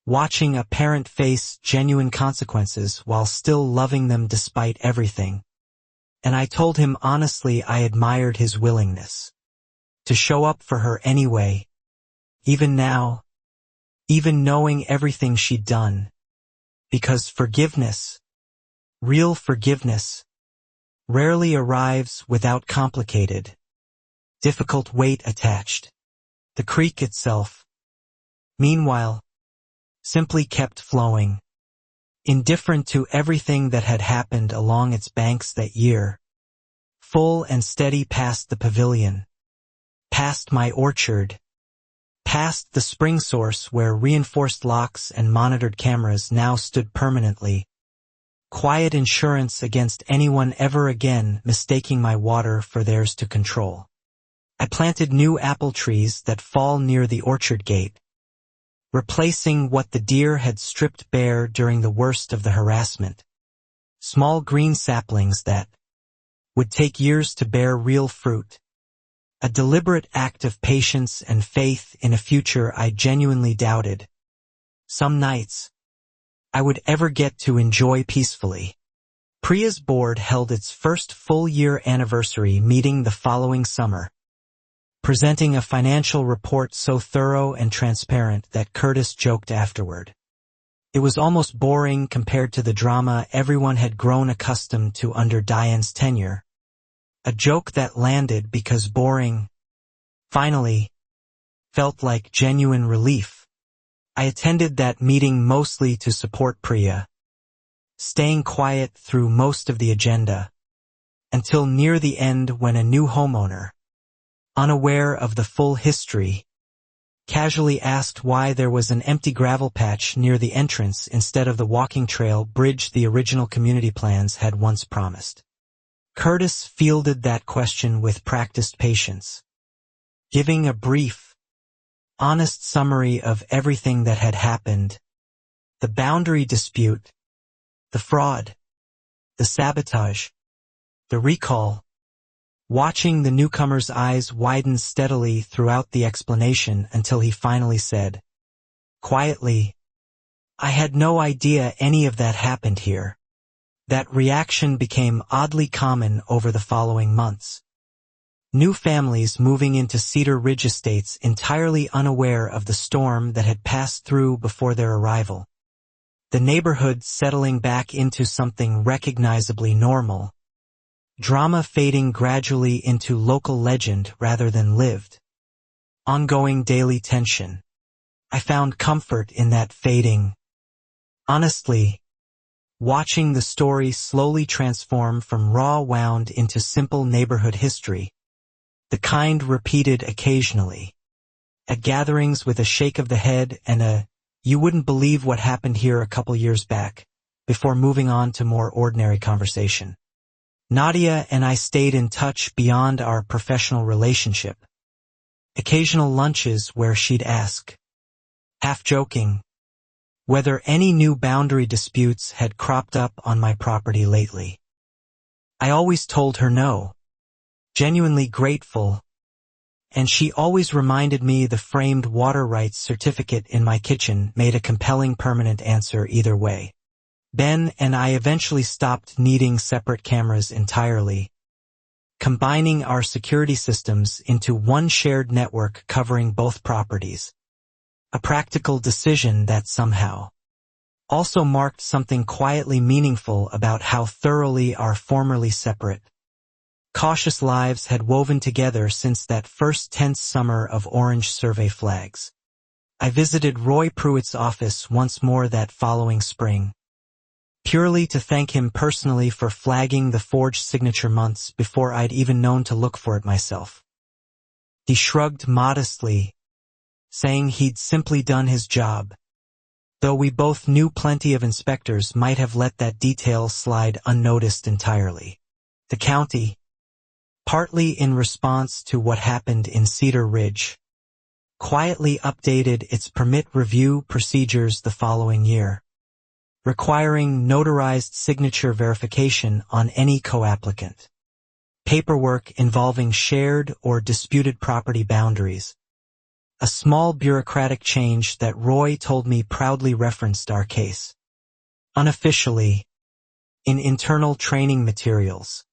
Watching a parent face genuine consequences while still loving them despite everything. And I told him honestly I admired his willingness to show up for her anyway, even now, even knowing everything she'd done. Because forgiveness, real forgiveness, rarely arrives without complicated, difficult weight attached. The creek itself, meanwhile, simply kept flowing, indifferent to everything that had happened along its banks that year, full and steady past the pavilion, past my orchard, past the spring source where reinforced locks and monitored cameras now stood permanently, quiet insurance against anyone ever again mistaking my water for theirs to control. I planted new apple trees that fall near the orchard gate, replacing what the deer had stripped bare during the worst of the harassment. Small green saplings that would take years to bear real fruit. A deliberate act of patience and faith in a future I genuinely doubted. Some nights I would ever get to enjoy peacefully. Priya's board held its first full-year anniversary meeting the following summer, presenting a financial report so thorough and transparent that Curtis joked afterward. It was almost boring compared to the drama everyone had grown accustomed to under Diane's tenure. A joke that landed because boring, finally, felt like genuine relief. I attended that meeting mostly to support Priya, staying quiet through most of the agenda, until near the end when a new homeowner, unaware of the full history, casually asked why there was an empty gravel patch near the entrance instead of the walking trail bridge the original community plans had once promised. Curtis fielded that question with practiced patience, giving a brief, honest summary of everything that had happened: the boundary dispute, the fraud, the sabotage, the recall. Watching the newcomer's eyes widen steadily throughout the explanation until he finally said, quietly, "I had no idea any of that happened here." That reaction became oddly common over the following months. New families moving into Cedar Ridge estates entirely unaware of the storm that had passed through before their arrival. The neighborhood settling back into something recognizably normal. Drama fading gradually into local legend rather than lived. Ongoing daily tension. I found comfort in that fading. Honestly, watching the story slowly transform from raw wound into simple neighborhood history, the kind repeated occasionally, at gatherings with a shake of the head and a, "You wouldn't believe what happened here a couple years back," before moving on to more ordinary conversation. Nadia and I stayed in touch beyond our professional relationship. Occasional lunches where she'd ask, half joking, whether any new boundary disputes had cropped up on my property lately. I always told her no, genuinely grateful, and she always reminded me the framed water rights certificate in my kitchen made a compelling permanent answer either way. Ben and I eventually stopped needing separate cameras entirely, combining our security systems into one shared network covering both properties. A practical decision that somehow also marked something quietly meaningful about how thoroughly our formerly separate, cautious lives had woven together since that first tense summer of orange survey flags. I visited Roy Pruitt's office once more that following spring, purely to thank him personally for flagging the forged signature months before I'd even known to look for it myself. He shrugged modestly, saying he'd simply done his job, though we both knew plenty of inspectors might have let that detail slide unnoticed entirely. The county, partly in response to what happened in Cedar Ridge, quietly updated its permit review procedures the following year, requiring notarized signature verification on any co-applicant. Paperwork involving shared or disputed property boundaries, a small bureaucratic change that Roy told me proudly referenced our case. Unofficially, in internal training materials,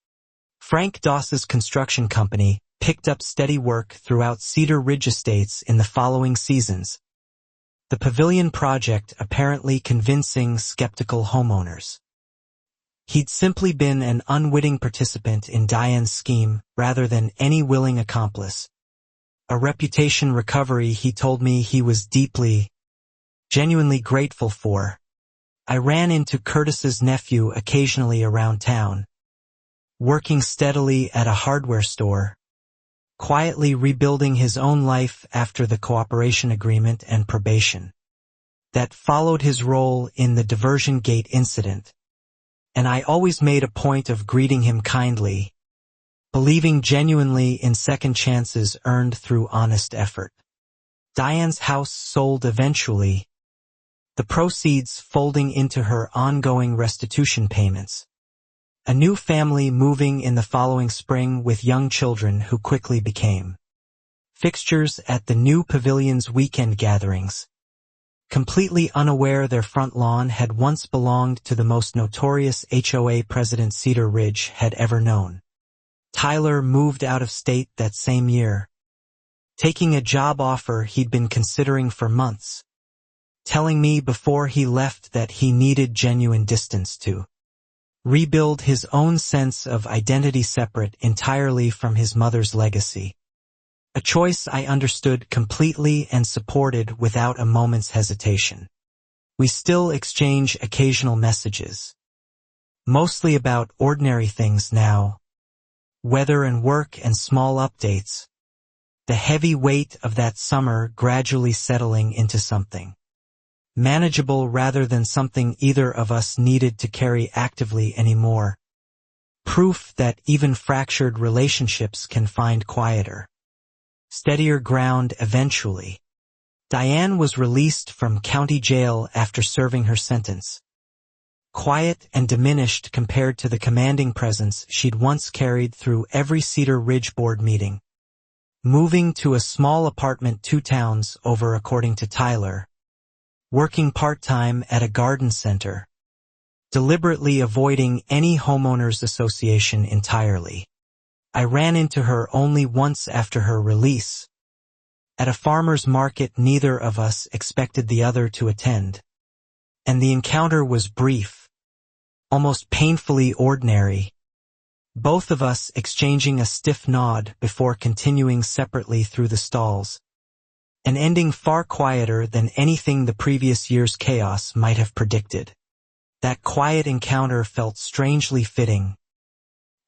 Frank Doss's construction company picked up steady work throughout Cedar Ridge Estates in the following seasons, the pavilion project apparently convincing skeptical homeowners. He'd simply been an unwitting participant in Diane's scheme rather than any willing accomplice. A reputation recovery he told me he was deeply, genuinely grateful for. I ran into Curtis's nephew occasionally around town, working steadily at a hardware store, quietly rebuilding his own life after the cooperation agreement and probation that followed his role in the diversion gate incident. And I always made a point of greeting him kindly, believing genuinely in second chances earned through honest effort. Diane's house sold eventually, the proceeds folding into her ongoing restitution payments. A new family moving in the following spring with young children who quickly became fixtures at the new pavilion's weekend gatherings. Completely unaware their front lawn had once belonged to the most notorious HOA president Cedar Ridge had ever known. Tyler moved out of state that same year, taking a job offer he'd been considering for months, telling me before he left that he needed genuine distance to rebuild his own sense of identity separate entirely from his mother's legacy. A choice I understood completely and supported without a moment's hesitation. We still exchange occasional messages, mostly about ordinary things now, weather and work and small updates, the heavy weight of that summer gradually settling into something manageable rather than something either of us needed to carry actively anymore. Proof that even fractured relationships can find quieter, steadier ground eventually. Diane was released from county jail after serving her sentence. Quiet and diminished compared to the commanding presence she'd once carried through every Cedar Ridge board meeting. Moving to a small apartment 2 towns over according to Tyler. Working part-time at a garden center. Deliberately avoiding any homeowners association entirely. I ran into her only once after her release. At a farmer's market neither of us expected the other to attend. And the encounter was brief, almost painfully ordinary. Both of us exchanging a stiff nod before continuing separately through the stalls. An ending far quieter than anything the previous year's chaos might have predicted. That quiet encounter felt strangely fitting.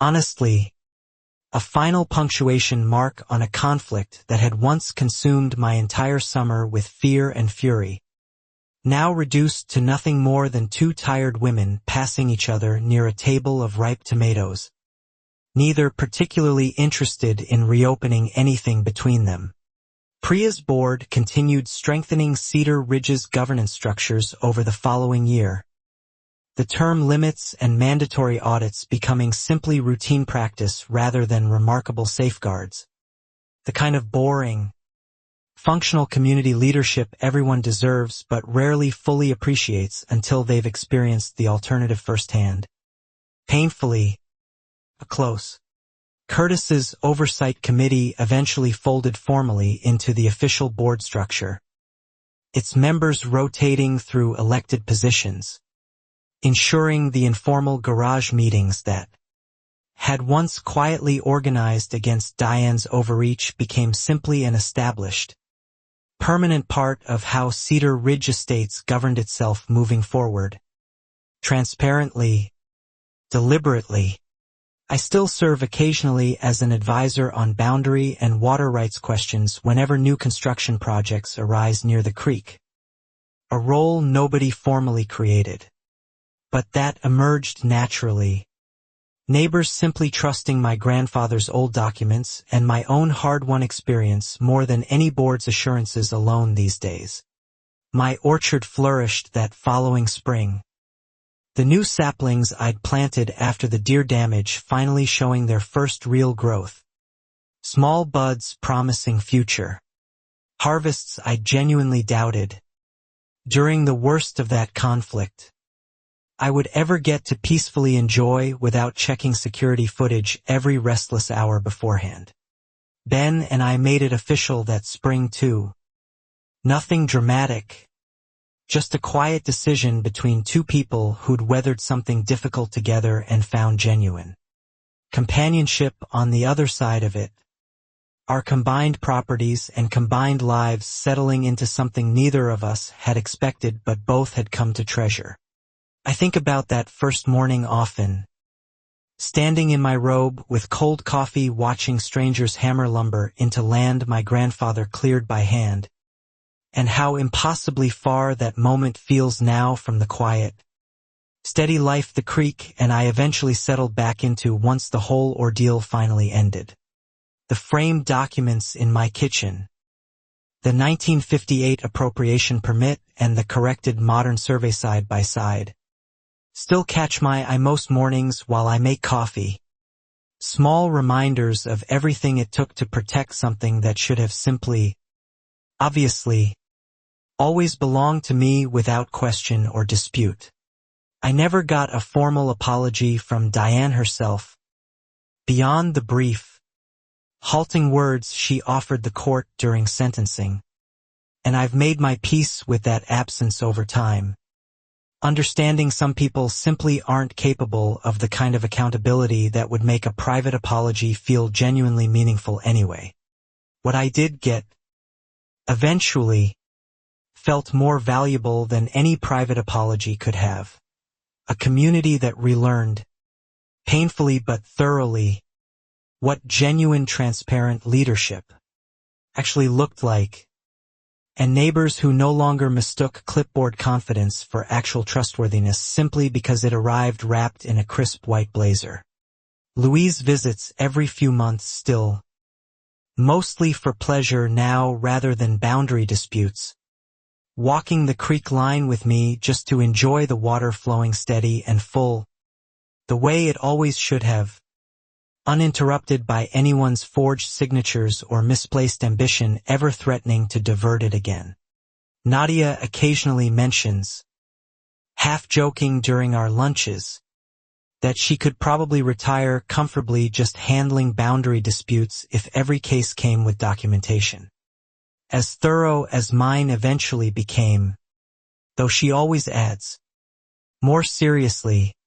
Honestly, a final punctuation mark on a conflict that had once consumed my entire summer with fear and fury, now reduced to nothing more than 2 tired women passing each other near a table of ripe tomatoes, neither particularly interested in reopening anything between them. Priya's board continued strengthening Cedar Ridge's governance structures over the following year. The term limits and mandatory audits becoming simply routine practice rather than remarkable safeguards. The kind of boring, functional community leadership everyone deserves but rarely fully appreciates until they've experienced the alternative firsthand. Painfully close. Curtis's oversight committee eventually folded formally into the official board structure, its members rotating through elected positions, ensuring the informal garage meetings that had once quietly organized against Diane's overreach became simply an established, permanent part of how Cedar Ridge Estates governed itself moving forward. Transparently, deliberately. I still serve occasionally as an advisor on boundary and water rights questions whenever new construction projects arise near the creek. A role nobody formally created, but that emerged naturally. Neighbors simply trusting my grandfather's old documents and my own hard-won experience more than any board's assurances alone these days. My orchard flourished that following spring. The new saplings I'd planted after the deer damage finally showing their first real growth. Small buds promising future. Harvests I genuinely doubted. During the worst of that conflict, I would ever get to peacefully enjoy without checking security footage every restless hour beforehand. Ben and I made it official that spring too. Nothing dramatic, just a quiet decision between two people who'd weathered something difficult together and found genuine companionship on the other side of it. Our combined properties and combined lives settling into something neither of us had expected but both had come to treasure. I think about that first morning often, standing in my robe with cold coffee watching strangers hammer lumber into land my grandfather cleared by hand, and how impossibly far that moment feels now from the quiet, steady life the creek and I eventually settled back into once the whole ordeal finally ended. The framed documents in my kitchen, the 1958 appropriation permit and the corrected modern survey side by side, still catch my eye most mornings while I make coffee. Small reminders of everything it took to protect something that should have simply, obviously, always belonged to me without question or dispute. I never got a formal apology from Diane herself, beyond the brief, halting words she offered the court during sentencing, and I've made my peace with that absence over time, understanding some people simply aren't capable of the kind of accountability that would make a private apology feel genuinely meaningful anyway. What I did get, eventually, felt more valuable than any private apology could have. A community that relearned, painfully but thoroughly, what genuine transparent leadership actually looked like, and neighbors who no longer mistook clipboard confidence for actual trustworthiness simply because it arrived wrapped in a crisp white blazer. Louise visits every few months still, mostly for pleasure now rather than boundary disputes, walking the creek line with me just to enjoy the water flowing steady and full, the way it always should have, uninterrupted by anyone's forged signatures or misplaced ambition ever threatening to divert it again. Nadia occasionally mentions, half-joking during our lunches, that she could probably retire comfortably just handling boundary disputes if every case came with documentation. As thorough as mine eventually became, though she always adds, more seriously,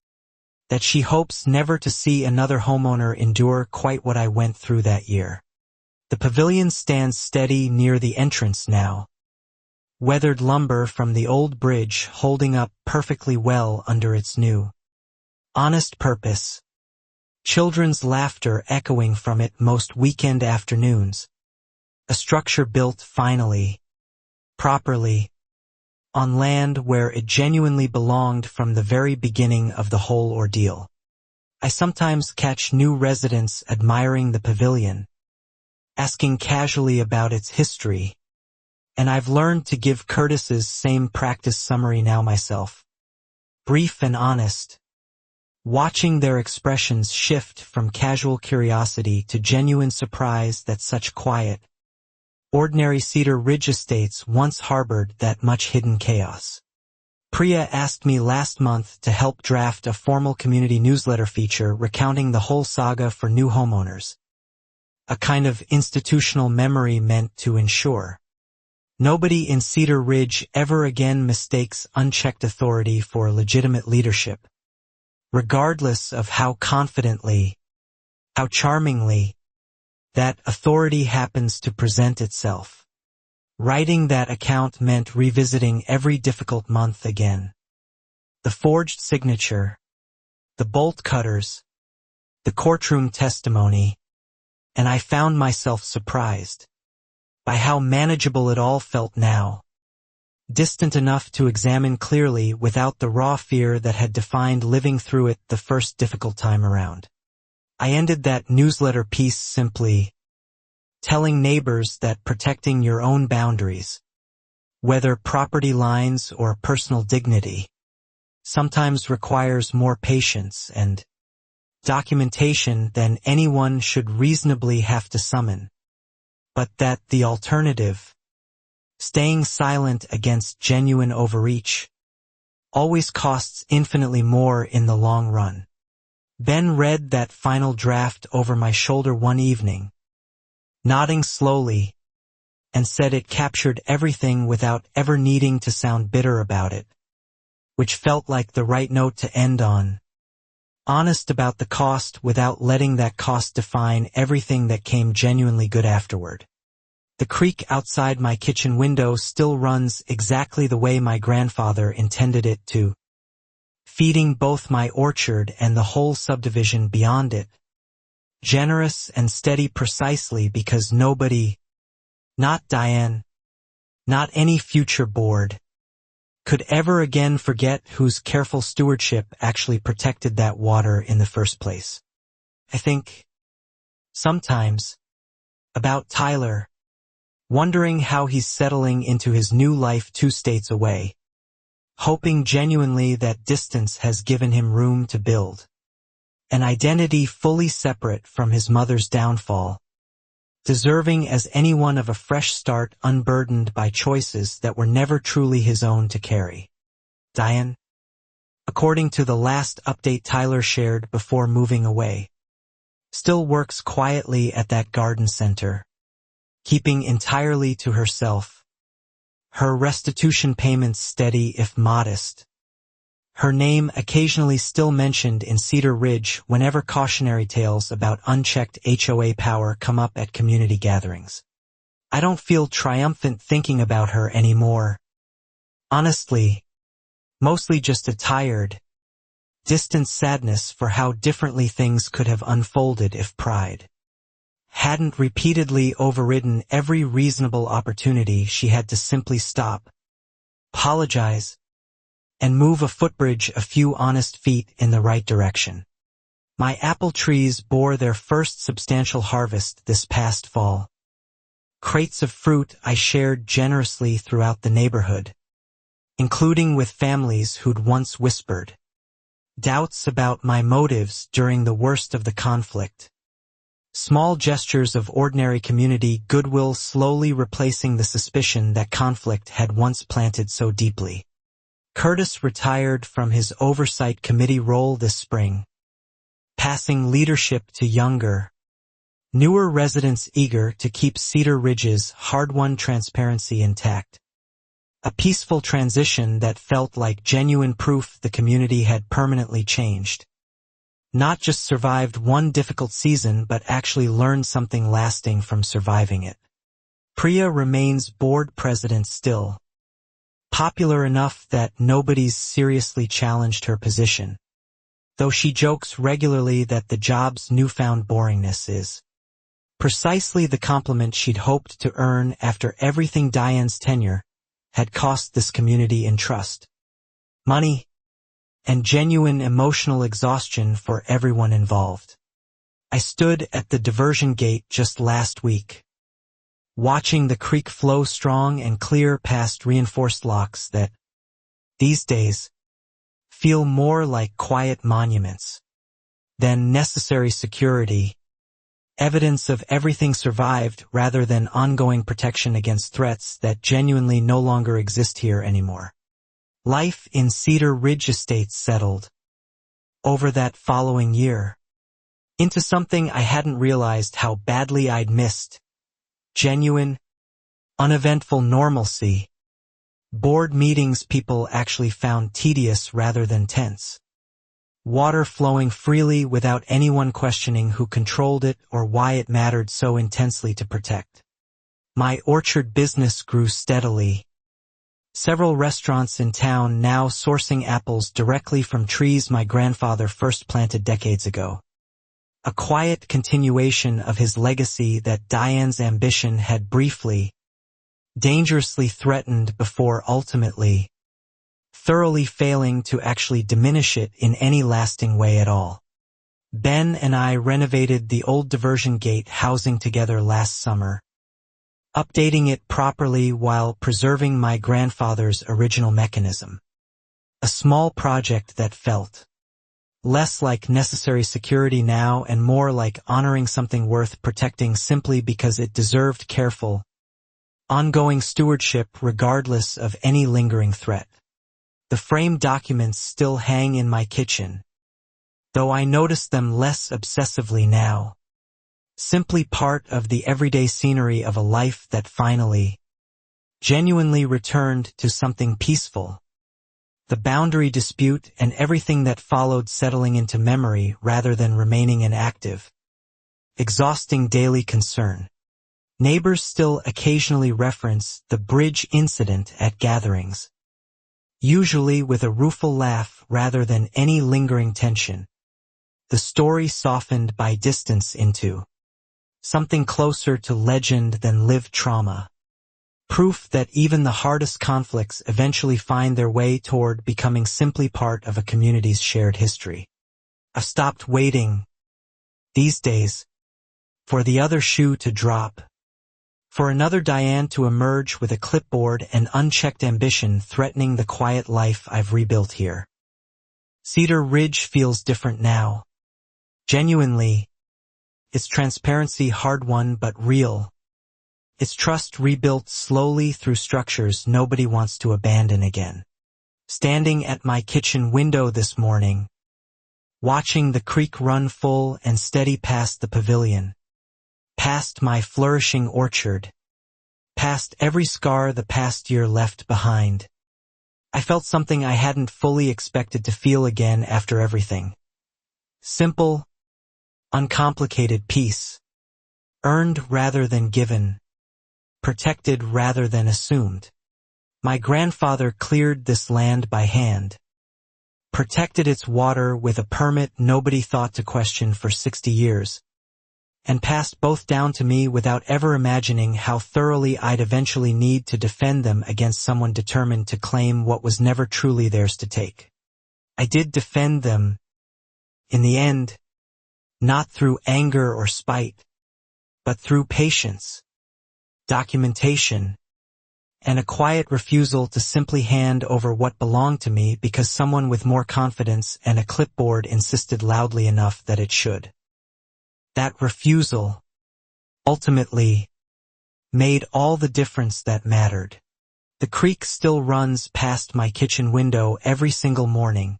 that she hopes never to see another homeowner endure quite what I went through that year. The pavilion stands steady near the entrance now, weathered lumber from the old bridge holding up perfectly well under its new, honest purpose, children's laughter echoing from it most weekend afternoons, a structure built finally, properly, on land where it genuinely belonged from the very beginning of the whole ordeal. I sometimes catch new residents admiring the pavilion, asking casually about its history, and I've learned to give Curtis's same practice summary now myself. Brief and honest, watching their expressions shift from casual curiosity to genuine surprise that such quiet, ordinary Cedar Ridge estates once harbored that much hidden chaos. Priya asked me last month to help draft a formal community newsletter feature recounting the whole saga for new homeowners, a kind of institutional memory meant to ensure nobody in Cedar Ridge ever again mistakes unchecked authority for legitimate leadership, regardless of how confidently, how charmingly, that authority happens to present itself. Writing that account meant revisiting every difficult month again. The forged signature, the bolt cutters, the courtroom testimony, and I found myself surprised by how manageable it all felt now, distant enough to examine clearly without the raw fear that had defined living through it the first difficult time around. I ended that newsletter piece simply telling neighbors that protecting your own boundaries, whether property lines or personal dignity, sometimes requires more patience and documentation than anyone should reasonably have to summon, but that the alternative, Staying silent against genuine overreach always costs infinitely more in the long run. Ben read that final draft over my shoulder one evening, nodding slowly, and said it captured everything without ever needing to sound bitter about it, which felt like the right note to end on. Honest about the cost without letting that cost define everything that came genuinely good afterward. The creek outside my kitchen window still runs exactly the way my grandfather intended it to, feeding both my orchard and the whole subdivision beyond it. Generous and steady precisely because nobody, not Diane, not any future board, could ever again forget whose careful stewardship actually protected that water in the first place. I think, sometimes, about Tyler, wondering how he's settling into his new life 2 states away, hoping genuinely that distance has given him room to build an identity fully separate from his mother's downfall, deserving as anyone of a fresh start unburdened by choices that were never truly his own to carry. Diane, according to the last update Tyler shared before moving away, still works quietly at that garden center, keeping entirely to herself. Her restitution payments steady if modest. Her name occasionally still mentioned in Cedar Ridge whenever cautionary tales about unchecked HOA power come up at community gatherings. I don't feel triumphant thinking about her anymore. Honestly, mostly just a tired, distant sadness for how differently things could have unfolded if pride hadn't repeatedly overridden every reasonable opportunity. She had to simply stop, apologize, and move a footbridge a few honest feet in the right direction. My apple trees bore their first substantial harvest this past fall. Crates of fruit I shared generously throughout the neighborhood, including with families who'd once whispered doubts about my motives during the worst of the conflict. Small gestures of ordinary community goodwill slowly replacing the suspicion that conflict had once planted so deeply. Curtis retired from his oversight committee role this spring, passing leadership to younger, newer residents eager to keep Cedar Ridge's hard-won transparency intact. A peaceful transition that felt like genuine proof the community had permanently changed. Not just survived one difficult season but actually learned something lasting from surviving it. Priya remains board president still, popular enough that nobody's seriously challenged her position, though she jokes regularly that the job's newfound boringness is precisely the compliment she'd hoped to earn after everything Diane's tenure had cost this community in trust, money, and genuine emotional exhaustion for everyone involved. I stood at the diversion gate just last week, watching the creek flow strong and clear past reinforced locks that, these days, feel more like quiet monuments than necessary security, evidence of everything survived rather than ongoing protection against threats that genuinely no longer exist here anymore. Life in Cedar Ridge Estates settled, over that following year, into something I hadn't realized how badly I'd missed. Genuine, uneventful normalcy. Board meetings people actually found tedious rather than tense. Water flowing freely without anyone questioning who controlled it or why it mattered so intensely to protect. My orchard business grew steadily. Several restaurants in town now sourcing apples directly from trees my grandfather first planted decades ago. A quiet continuation of his legacy that Diane's ambition had briefly, dangerously threatened before ultimately, thoroughly failing to actually diminish it in any lasting way at all. Ben and I renovated the old diversion gate housing together last summer, updating it properly while preserving my grandfather's original mechanism. A small project that felt less like necessary security now and more like honoring something worth protecting simply because it deserved careful, ongoing stewardship regardless of any lingering threat. The framed documents still hang in my kitchen, though I notice them less obsessively now. Simply part of the everyday scenery of a life that finally, genuinely returned to something peaceful. The boundary dispute and everything that followed settling into memory rather than remaining an active, exhausting daily concern. Neighbors still occasionally reference the bridge incident at gatherings, usually with a rueful laugh rather than any lingering tension. The story softened by distance into something closer to legend than lived trauma. Proof that even the hardest conflicts eventually find their way toward becoming simply part of a community's shared history. I've stopped waiting, these days, for the other shoe to drop, for another Diane to emerge with a clipboard and unchecked ambition threatening the quiet life I've rebuilt here. Cedar Ridge feels different now. Genuinely, its transparency hard-won but real. Its trust rebuilt slowly through structures nobody wants to abandon again. Standing at my kitchen window this morning, watching the creek run full and steady past the pavilion, past my flourishing orchard, past every scar the past year left behind, I felt something I hadn't fully expected to feel again after everything. Simple, uncomplicated peace, earned rather than given, protected rather than assumed. My grandfather cleared this land by hand, protected its water with a permit nobody thought to question for 60 years, and passed both down to me without ever imagining how thoroughly I'd eventually need to defend them against someone determined to claim what was never truly theirs to take. I did defend them, in the end, not through anger or spite, but through patience, documentation, and a quiet refusal to simply hand over what belonged to me because someone with more confidence and a clipboard insisted loudly enough that it should. That refusal, ultimately, made all the difference that mattered. The creek still runs past my kitchen window every single morning,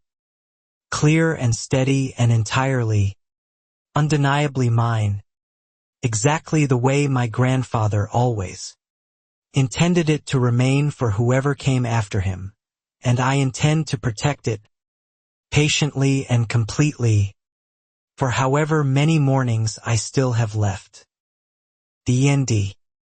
clear and steady and entirely, undeniably mine, exactly the way my grandfather always intended it to remain for whoever came after him, and I intend to protect it, patiently and completely, for however many mornings I still have left. The end.